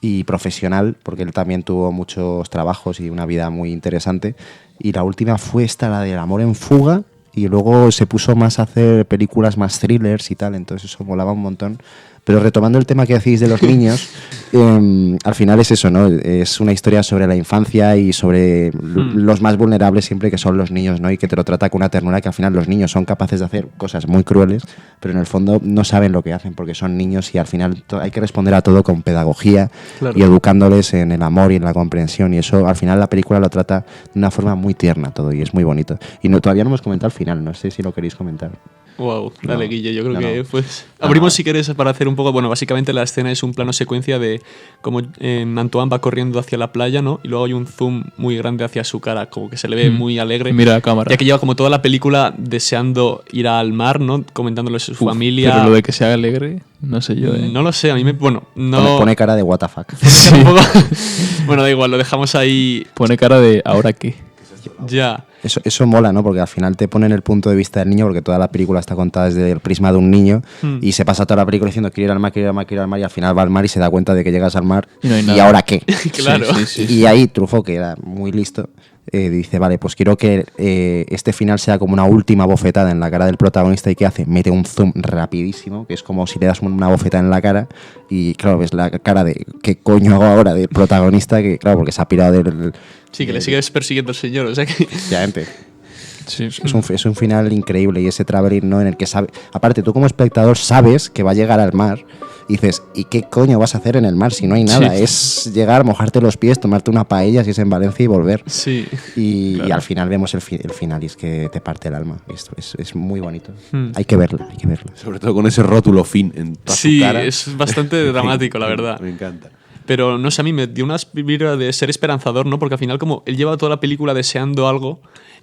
y profesional, porque él también tuvo muchos trabajos y una vida muy interesante, y la última fue la del Amor en fuga, y luego se puso más a hacer películas más thrillers y tal, entonces eso molaba un montón. Pero retomando el tema que decís de los niños, al final es eso, ¿no? Es una historia sobre la infancia y sobre los más vulnerables siempre, que son los niños, ¿no? Y que te lo trata con una ternura, que al final los niños son capaces de hacer cosas muy crueles, pero en el fondo no saben lo que hacen porque son niños y al final hay que responder a todo con pedagogía, claro, y educándoles en el amor y en la comprensión, y eso al final la película lo trata de una forma muy tierna todo y es muy bonito. Y todavía no hemos comentado el final, no sé si lo queréis comentar. Wow, dale, Guille, yo creo que pues... Abrimos si quieres para hacer un poco... Bueno, básicamente la escena es un plano secuencia de cómo Antoine va corriendo hacia la playa, ¿no? Y luego hay un zoom muy grande hacia su cara, como que se le ve muy alegre. Mira la cámara. Ya que lleva como toda la película deseando ir al mar, ¿no? Comentándole a su familia. Pero lo de que sea alegre, no sé yo, ¿eh? No lo sé, a mí me... Bueno, no... Pone cara de what the fuck. Sí. Bueno, da igual, lo dejamos ahí. Pone cara de ¿ahora qué? Ya. Eso mola, ¿no? Porque al final te ponen el punto de vista del niño, porque toda la película está contada desde el prisma de un niño y se pasa toda la película diciendo quiero ir al mar, quiero ir al mar, quiero ir al mar, y al final va al mar y se da cuenta de que llegas al mar y, no hay y nada. ¿ahora qué? Claro. Y ahí Truffaut, que era muy listo, dice, vale, pues quiero que este final sea como una última bofetada en la cara del protagonista. ¿Y qué hace? Mete un zoom rapidísimo, que es como si le das una bofetada en la cara y claro, ves la cara de ¿qué coño hago ahora? Del protagonista, que claro, porque se ha pirado del... Sí, que le sigues persiguiendo al señor, o sea que... Efectivamente. Sí. Es un final increíble y ese traveling, ¿no? En el que sabe, aparte tú como espectador sabes que va a llegar al mar y dices, ¿y qué coño vas a hacer en el mar si no hay nada? Sí. Es llegar, mojarte los pies, tomarte una paella si es en Valencia y volver. Sí. Y Claro. y al final vemos el final y es que te parte el alma. Es muy bonito. Hay que verla, hay que verla. Sobre todo con ese rótulo fin en toda su Sí, cara. es bastante dramático, la verdad. Me encanta. Pero no sé, a mí me dio una vibra de ser esperanzador, ¿no? Porque al final, como él lleva toda la película deseando algo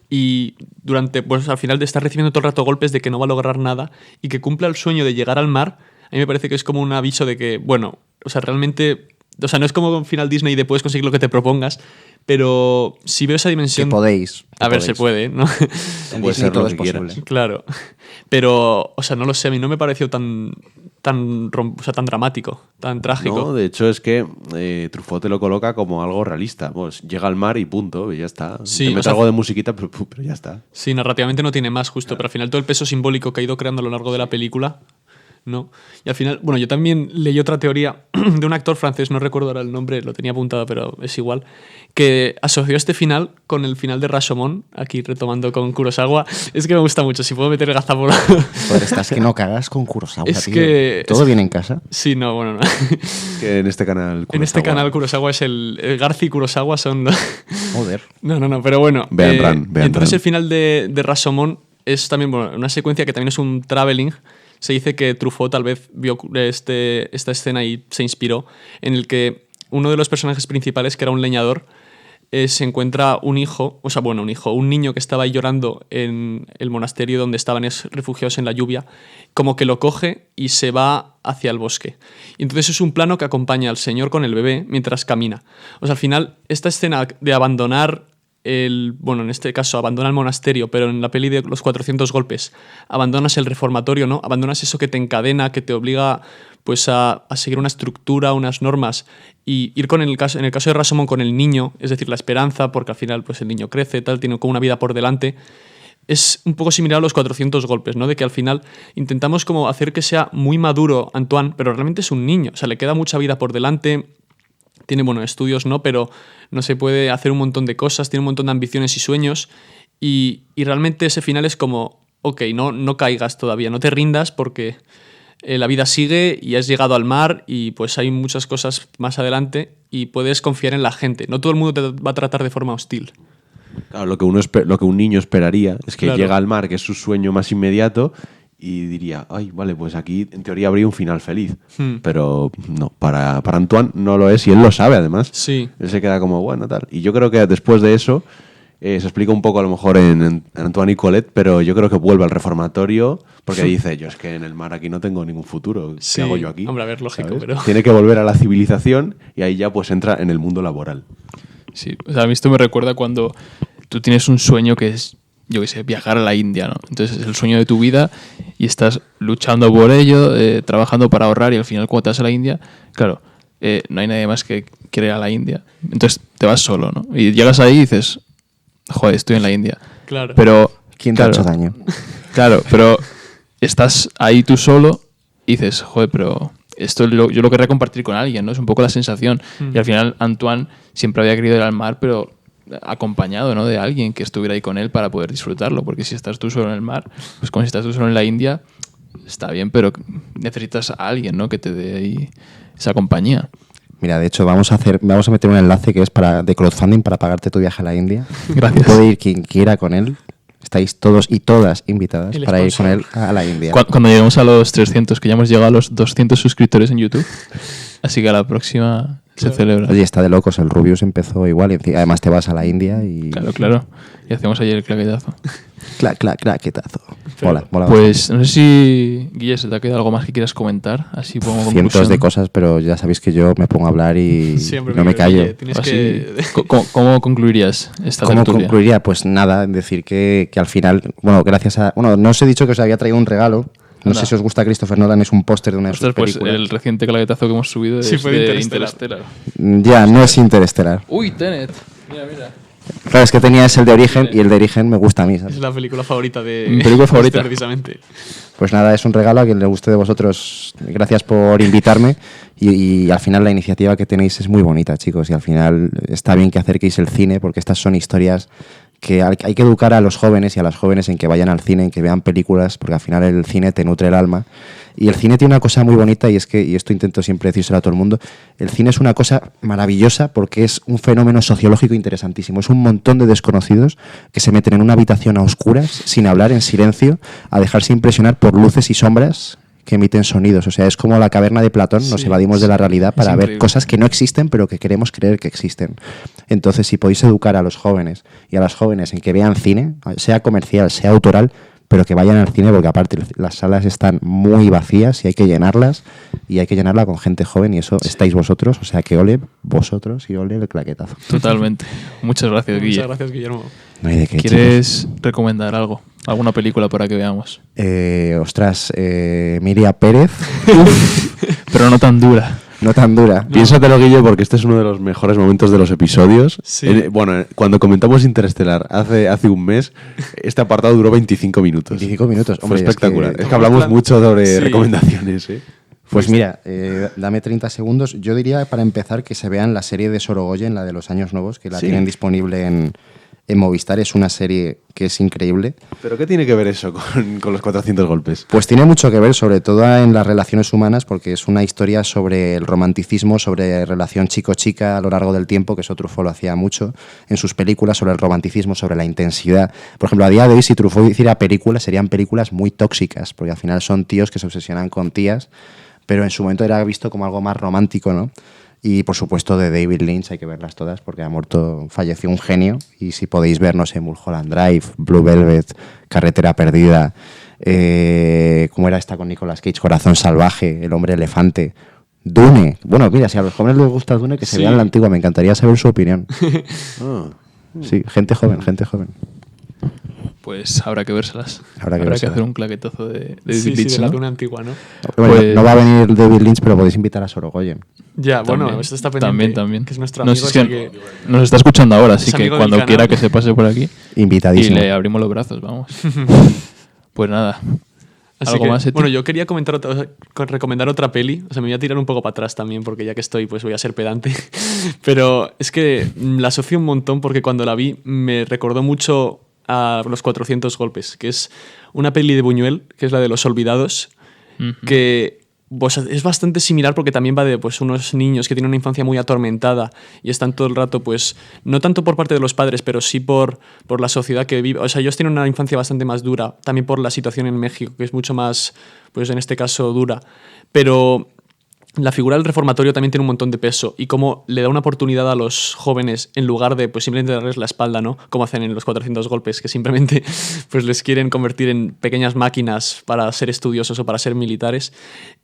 y durante, pues al final de estar recibiendo todo el rato golpes de que no va a lograr nada y que cumpla el sueño de llegar al mar, a mí me parece que es como un aviso de que, bueno, o sea, realmente, o sea, no es como un final Disney de puedes conseguir lo que te propongas, pero si veo esa dimensión... Que podéis. A ver, se puede, ¿no? En Puede Disney ser todo lo es que posible. quieras. Claro. Pero, o sea, no lo sé, a mí no me pareció tan dramático, tan trágico. No, de hecho es que Truffaut te lo coloca como algo realista. Pues llega al mar y punto, y ya está. Sí, te o mete sea, algo de musiquita, pero ya está. Sí, narrativamente no tiene más justo, pero al final todo el peso simbólico que ha ido creando a lo largo de la película, ¿no? Y al final, bueno, yo también leí otra teoría de un actor francés, no recuerdo ahora el nombre, lo tenía apuntado, pero es igual, que asoció este final con el final de Rashomon, aquí retomando con Kurosawa. Es que me gusta mucho, si puedo meter gazapo. Joder, estás que no cagas con Kurosawa, Es tío. que- ¿Todo viene en casa? Sí, no, bueno, no. Que en este canal... En este canal Kurosawa es el Garci y Kurosawa son los... Joder. No, pero bueno. Vean Ran, vean y entonces Ran. el final de Rashomon es también bueno, una secuencia que también es un traveling. Se dice que Truffaut tal vez vio esta escena y se inspiró, en el que uno de los personajes principales, que era un leñador, se encuentra un niño que estaba ahí llorando en el monasterio donde estaban refugiados en la lluvia, como que lo coge y se va hacia el bosque. Y entonces es un plano que acompaña al señor con el bebé mientras camina. O sea, al final, esta escena de abandonar en este caso abandona el monasterio, pero en la peli de los 400 golpes abandonas el reformatorio, ¿no? Abandonas eso que te encadena, que te obliga pues a seguir una estructura, unas normas, y ir en el caso de Rashomon con el niño, es decir, la esperanza, porque al final pues el niño crece, tal, tiene como una vida por delante. Es un poco similar a los 400 golpes, ¿no? De que al final intentamos como hacer que sea muy maduro Antoine, pero realmente es un niño, o sea, le queda mucha vida por delante. Tiene, estudios, ¿no? Pero no se puede hacer un montón de cosas, tiene un montón de ambiciones y sueños. Y realmente ese final es como, ok, no caigas todavía, no te rindas porque la vida sigue y has llegado al mar y pues hay muchas cosas más adelante y puedes confiar en la gente. No todo el mundo te va a tratar de forma hostil. Claro, lo que un niño esperaría es que Claro. llega al mar, que es su sueño más inmediato, y diría, ay, vale, pues aquí en teoría habría un final feliz. Pero no, para Antoine no lo es y él lo sabe además. Sí. Él se queda como, bueno, tal. Y yo creo que después de eso se explica un poco a lo mejor en Antoine y Colette, pero yo creo que vuelve al reformatorio porque dice, yo es que en el mar aquí no tengo ningún futuro. ¿Qué Sí. hago yo aquí? Hombre, a ver, lógico, ¿Sabes? pero... Tiene que volver a la civilización y ahí ya pues entra en el mundo laboral. Sí, o sea, a mí esto me recuerda cuando tú tienes un sueño que es, yo qué sé, viajar a la India, ¿no? Entonces es el sueño de tu vida y estás luchando por ello, trabajando para ahorrar y al final cuando te vas a la India, claro, no hay nadie más que quiera ir a la India. Entonces te vas solo, ¿no? Y llegas ahí y dices, joder, estoy en la India. Claro. Pero, ¿Quién te ha claro, hecho daño? Claro, pero estás ahí tú solo y dices, joder, pero esto yo lo querría compartir con alguien, ¿no? Es un poco la sensación. Y al final Antoine siempre había querido ir al mar, pero acompañado, ¿no? De alguien que estuviera ahí con él para poder disfrutarlo. Porque si estás tú solo en el mar, pues como si estás tú solo en la India, está bien, pero necesitas a alguien, ¿no? Que te dé ahí esa compañía. Mira, de hecho, vamos a meter un enlace que es de crowdfunding para pagarte tu viaje a la India. Gracias. Puede ir quien quiera con él. estáis todos y todas invitadas para ir con él a la India. Cuando lleguemos a los 300, que ya hemos llegado a los 200 suscriptores en YouTube, así que a la próxima se celebra. Oye, está de locos, el Rubius empezó igual, y además te vas a la India y... Claro, y hacemos ahí el claquetazo. Claquetazo. Mola. Pues no sé si, Guille, se te ha quedado algo más que quieras comentar, así pongo conclusión. Cientos de cosas, pero ya sabéis que yo me pongo a hablar y no me callo. ¿Cómo concluirías esta tertulia? ¿Cómo concluiría? Pues nada, decir que al final, gracias a... no os he dicho que os había traído un regalo. No sé si os gusta Christopher Nolan, es un póster de una de sus películas. Pues el reciente claquetazo que hemos subido es de Interestelar. Ya, no es Interestelar. Uy, Tenet. Mira. Claro, es que tenías el de Origen y el de Origen me gusta a mí, ¿sabes? Es la película favorita de... Mi película favorita. Precisamente. Pues nada, es un regalo a quien le guste de vosotros. Gracias por invitarme y al final la iniciativa que tenéis es muy bonita, chicos, y al final está bien que acerquéis el cine porque estas son historias que hay que educar a los jóvenes y a las jóvenes en que vayan al cine, en que vean películas, porque al final el cine te nutre el alma. Y el cine tiene una cosa muy bonita y es que, y esto intento siempre decírselo a todo el mundo, el cine es una cosa maravillosa porque es un fenómeno sociológico interesantísimo. Es un montón de desconocidos que se meten en una habitación a oscuras, sin hablar, en silencio, a dejarse impresionar por luces y sombras que emiten sonidos. O sea, es como la caverna de Platón, nos evadimos de la realidad para ver cosas que no existen, pero que queremos creer que existen. Entonces, si podéis educar a los jóvenes y a las jóvenes en que vean cine, sea comercial, sea autoral, pero que vayan al cine, porque aparte las salas están muy vacías y hay que llenarlas, y hay que llenarla con gente joven, y eso estáis vosotros, o sea que ole vosotros y ole el claquetazo. Totalmente. Muchas gracias, Guille. Muchas gracias, Guillermo. No hay de qué, ¿Quieres chicos recomendar algo? ¿Alguna película para que veamos? Miriam Pérez. Pero no tan dura. No tan dura. No. Piénsatelo, Guille, porque este es uno de los mejores momentos de los episodios. Sí. Cuando comentamos Interestelar hace un mes, este apartado duró 25 minutos. 25 minutos. Fue espectacular. Es que hablamos mucho sobre recomendaciones. Pues mira, dame 30 segundos. Yo diría, para empezar, que se vean la serie de Sorogoyen, la de los años nuevos, que la tienen disponible en Movistar. Es una serie que es increíble. ¿Pero qué tiene que ver eso con los 400 golpes? Pues tiene mucho que ver, sobre todo en las relaciones humanas, porque es una historia sobre el romanticismo, sobre relación chico-chica a lo largo del tiempo, que eso Truffaut lo hacía mucho en sus películas, sobre el romanticismo, sobre la intensidad. Por ejemplo, a día de hoy, si Truffaut hiciera películas, serían películas muy tóxicas, porque al final son tíos que se obsesionan con tías, pero en su momento era visto como algo más romántico, ¿no? Y por supuesto de David Lynch hay que verlas todas porque falleció un genio, y si podéis ver, no sé, Mulholland Drive, Blue Velvet, Carretera Perdida, ¿cómo era esta con Nicolas Cage? Corazón Salvaje, El Hombre Elefante, Dune. Bueno, mira, si a los jóvenes les gusta Dune, que se vean la antigua, me encantaría saber su opinión. Sí, gente joven. Pues habrá que vérselas. Habrá que hacer un claquetazo de David Lynch, de la Dune antigua, ¿no? Pues, no va a venir David Lynch, pero podéis invitar a Sorogoyen. Ya, bueno, esto está pendiente. También. Que es nuestro amigo. Nos está escuchando ahora, así que cuando quiera que se pase por aquí. Invitadísimo. Y le abrimos los brazos, vamos. Pues nada. Así que, más, bueno, yo quería recomendar otra peli. O sea, me voy a tirar un poco para atrás también, porque ya que estoy, pues voy a ser pedante. Pero es que la asocio un montón porque cuando la vi me recordó mucho a Los 400 golpes, que es una peli de Buñuel, que es la de Los Olvidados, que pues, es bastante similar porque también va de pues, unos niños que tienen una infancia muy atormentada y están todo el rato, pues, no tanto por parte de los padres, pero sí por la sociedad que vive. O sea, ellos tienen una infancia bastante más dura, también por la situación en México, que es mucho más, pues en este caso, dura. Pero la figura del reformatorio también tiene un montón de peso y cómo le da una oportunidad a los jóvenes en lugar de pues, simplemente darles la espalda, ¿no? Como hacen en Los 400 golpes, que simplemente pues, les quieren convertir en pequeñas máquinas para ser estudiosos o para ser militares.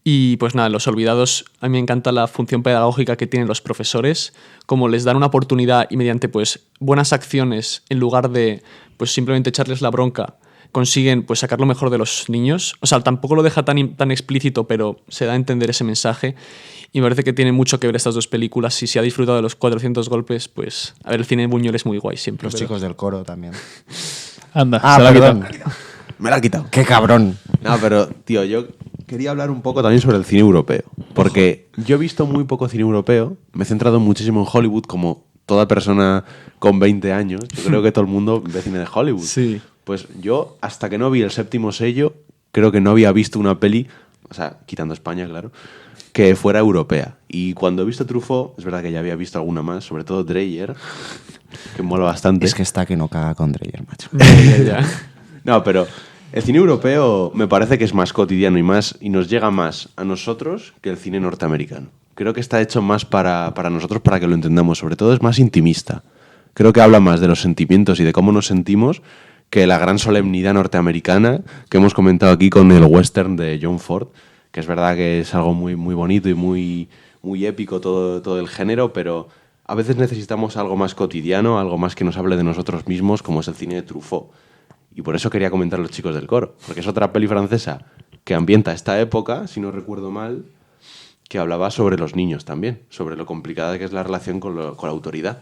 Y pues nada, Los Olvidados, a mí me encanta la función pedagógica que tienen los profesores, cómo les dan una oportunidad y mediante pues, buenas acciones, en lugar de pues, simplemente echarles la bronca, consiguen pues, sacar lo mejor de los niños. O sea, tampoco lo deja tan explícito, pero se da a entender ese mensaje. Y me parece que tiene mucho que ver estas dos películas. Si se ha disfrutado de Los 400 golpes, pues... A ver, el cine de Buñuel es muy guay siempre. Los chicos del coro también. Anda, perdón. Me la ha quitado. ¡Qué cabrón! No, pero, tío, yo quería hablar un poco también sobre el cine europeo. Porque yo he visto muy poco cine europeo. Me he centrado muchísimo en Hollywood, como toda persona con 20 años. Yo creo que todo el mundo ve cine de Hollywood. Sí. Pues yo, hasta que no vi El Séptimo Sello, creo que no había visto una peli, o sea, quitando España, claro, que fuera europea. Y cuando he visto Truffaut, es verdad que ya había visto alguna más, sobre todo Dreyer, que mola bastante. Es que está que no caga con Dreyer, macho. Ya. No, pero el cine europeo me parece que es más cotidiano y nos llega más a nosotros que el cine norteamericano. Creo que está hecho más para nosotros, para que lo entendamos. Sobre todo es más intimista. Creo que habla más de los sentimientos y de cómo nos sentimos que la gran solemnidad norteamericana que hemos comentado aquí con el western de John Ford, que es verdad que es algo muy, muy bonito y muy, muy épico todo el género, pero a veces necesitamos algo más cotidiano, algo más que nos hable de nosotros mismos, como es el cine de Truffaut. Y por eso quería comentar a los chicos del coro, porque es otra peli francesa que ambienta esta época, si no recuerdo mal, que hablaba sobre los niños también, sobre lo complicada que es la relación con la autoridad.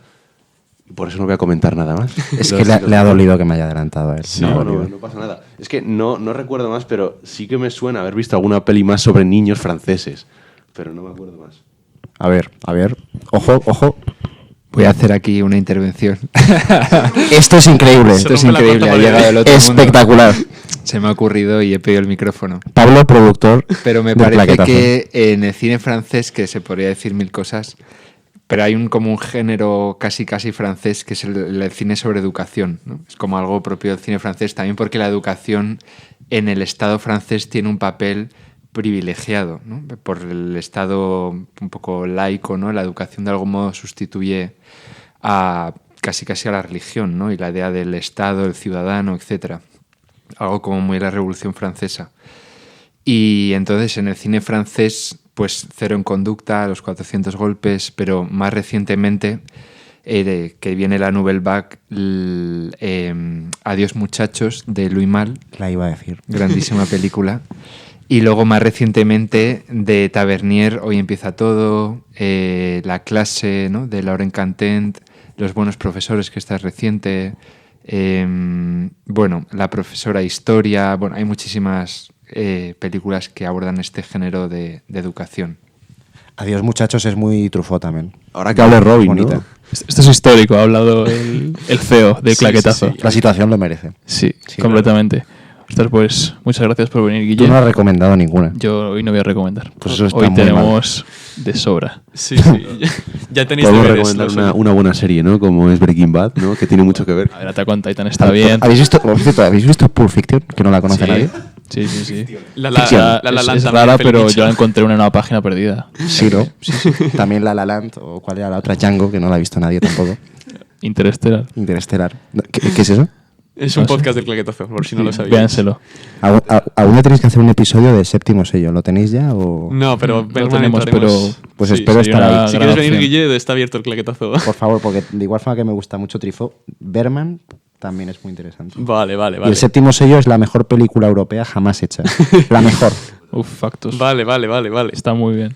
Y por eso no voy a comentar nada más. Es que le ha dolido que me haya adelantado a él. Sí, no pasa nada. Es que no recuerdo más, pero sí que me suena haber visto alguna peli más sobre niños franceses, pero no me acuerdo más. A ver. Ojo. Voy a hacer aquí una intervención. Esto es increíble. Esto es increíble. Ha llegado el otro espectacular. Mundo. Se me ha ocurrido y he pedido el micrófono. Pablo, productor. Pero me parece que en el cine francés, que se podría decir mil cosas, pero hay como un género casi francés que es el cine sobre educación, ¿no? Es como algo propio del cine francés, también porque la educación en el Estado francés tiene un papel privilegiado, ¿no? Por el Estado un poco laico, ¿no? La educación de algún modo sustituye a casi a la religión, ¿no? Y la idea del Estado, el ciudadano, etcétera. Algo como muy la Revolución Francesa. Y entonces en el cine francés, pues Cero en conducta, Los 400 golpes, pero más recientemente, que viene la Nouvelle Vague, Adiós muchachos, de Louis Malle. La iba a decir. Grandísima película. Y luego más recientemente de Tavernier, Hoy empieza todo, La clase, ¿no? De Laurent Cantent, Los buenos profesores, que esta es reciente, La profesora Historia. Bueno, hay muchísimas películas que abordan este género de educación. Adiós muchachos es muy Truffaut también. Ahora que hable Robin, bonita. ¿no? Esto es histórico, ha hablado el CEO de Claquetazo. Sí. La situación lo merece. Sí, completamente. Claro. Ostras, pues muchas gracias por venir, Guille. Tú no has recomendado ninguna. Yo hoy no voy a recomendar. Pues eso está hoy muy tenemos mal. De sobra. Sí. Ya tenéis podemos deberes, recomendar una buena serie, ¿no? Como es Breaking Bad, ¿no? Que tiene mucho que ver. A ver, Attack on Titan está bien. ¿Habéis visto Pulp Fiction? Que no la conoce nadie. Sí. La es rara, pero yo la encontré en una nueva página perdida. Sí, ¿no? Sí. También La La Land, o cuál era la otra, Django, que no la ha visto nadie tampoco. Interestelar. ¿Qué es eso? Es un podcast del Claquetazo, por si no lo sabíais. Véanselo. Aún no tenéis que hacer un episodio de Séptimo Sello. ¿Lo tenéis ya? O... No, pero lo tenemos, pero... Pues espero estar ahí. Si quieres venir, Guille, está abierto el Claquetazo. Por favor, porque de igual forma que me gusta mucho Truffaut, Bergman también es muy interesante. Vale. Y El Séptimo Sello es la mejor película europea jamás hecha. La mejor. Factos. Vale. Está muy bien.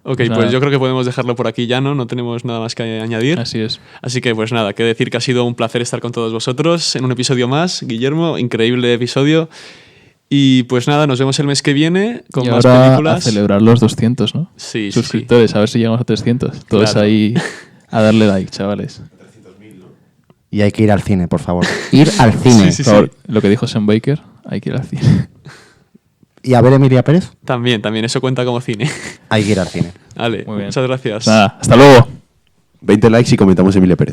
Ok, pues yo creo que podemos dejarlo por aquí ya, ¿no? No tenemos nada más que añadir. Así es. Así que pues nada, que decir que ha sido un placer estar con todos vosotros en un episodio más. Guillermo, increíble episodio. Y pues nada, nos vemos el mes que viene con más películas. A celebrar los 200, ¿no? Sí. Suscriptores, a ver si llegamos a 300. Todos ahí a darle like, chavales. Y hay que ir al cine, por favor. Ir al cine. Sí. Lo que dijo Sam Baker, hay que ir al cine. ¿Y a ver Emilia Pérez? También, eso cuenta como cine. Hay que ir al cine. Vale, muchas gracias. Nada, hasta luego. 20 likes y comentamos Emilia Pérez.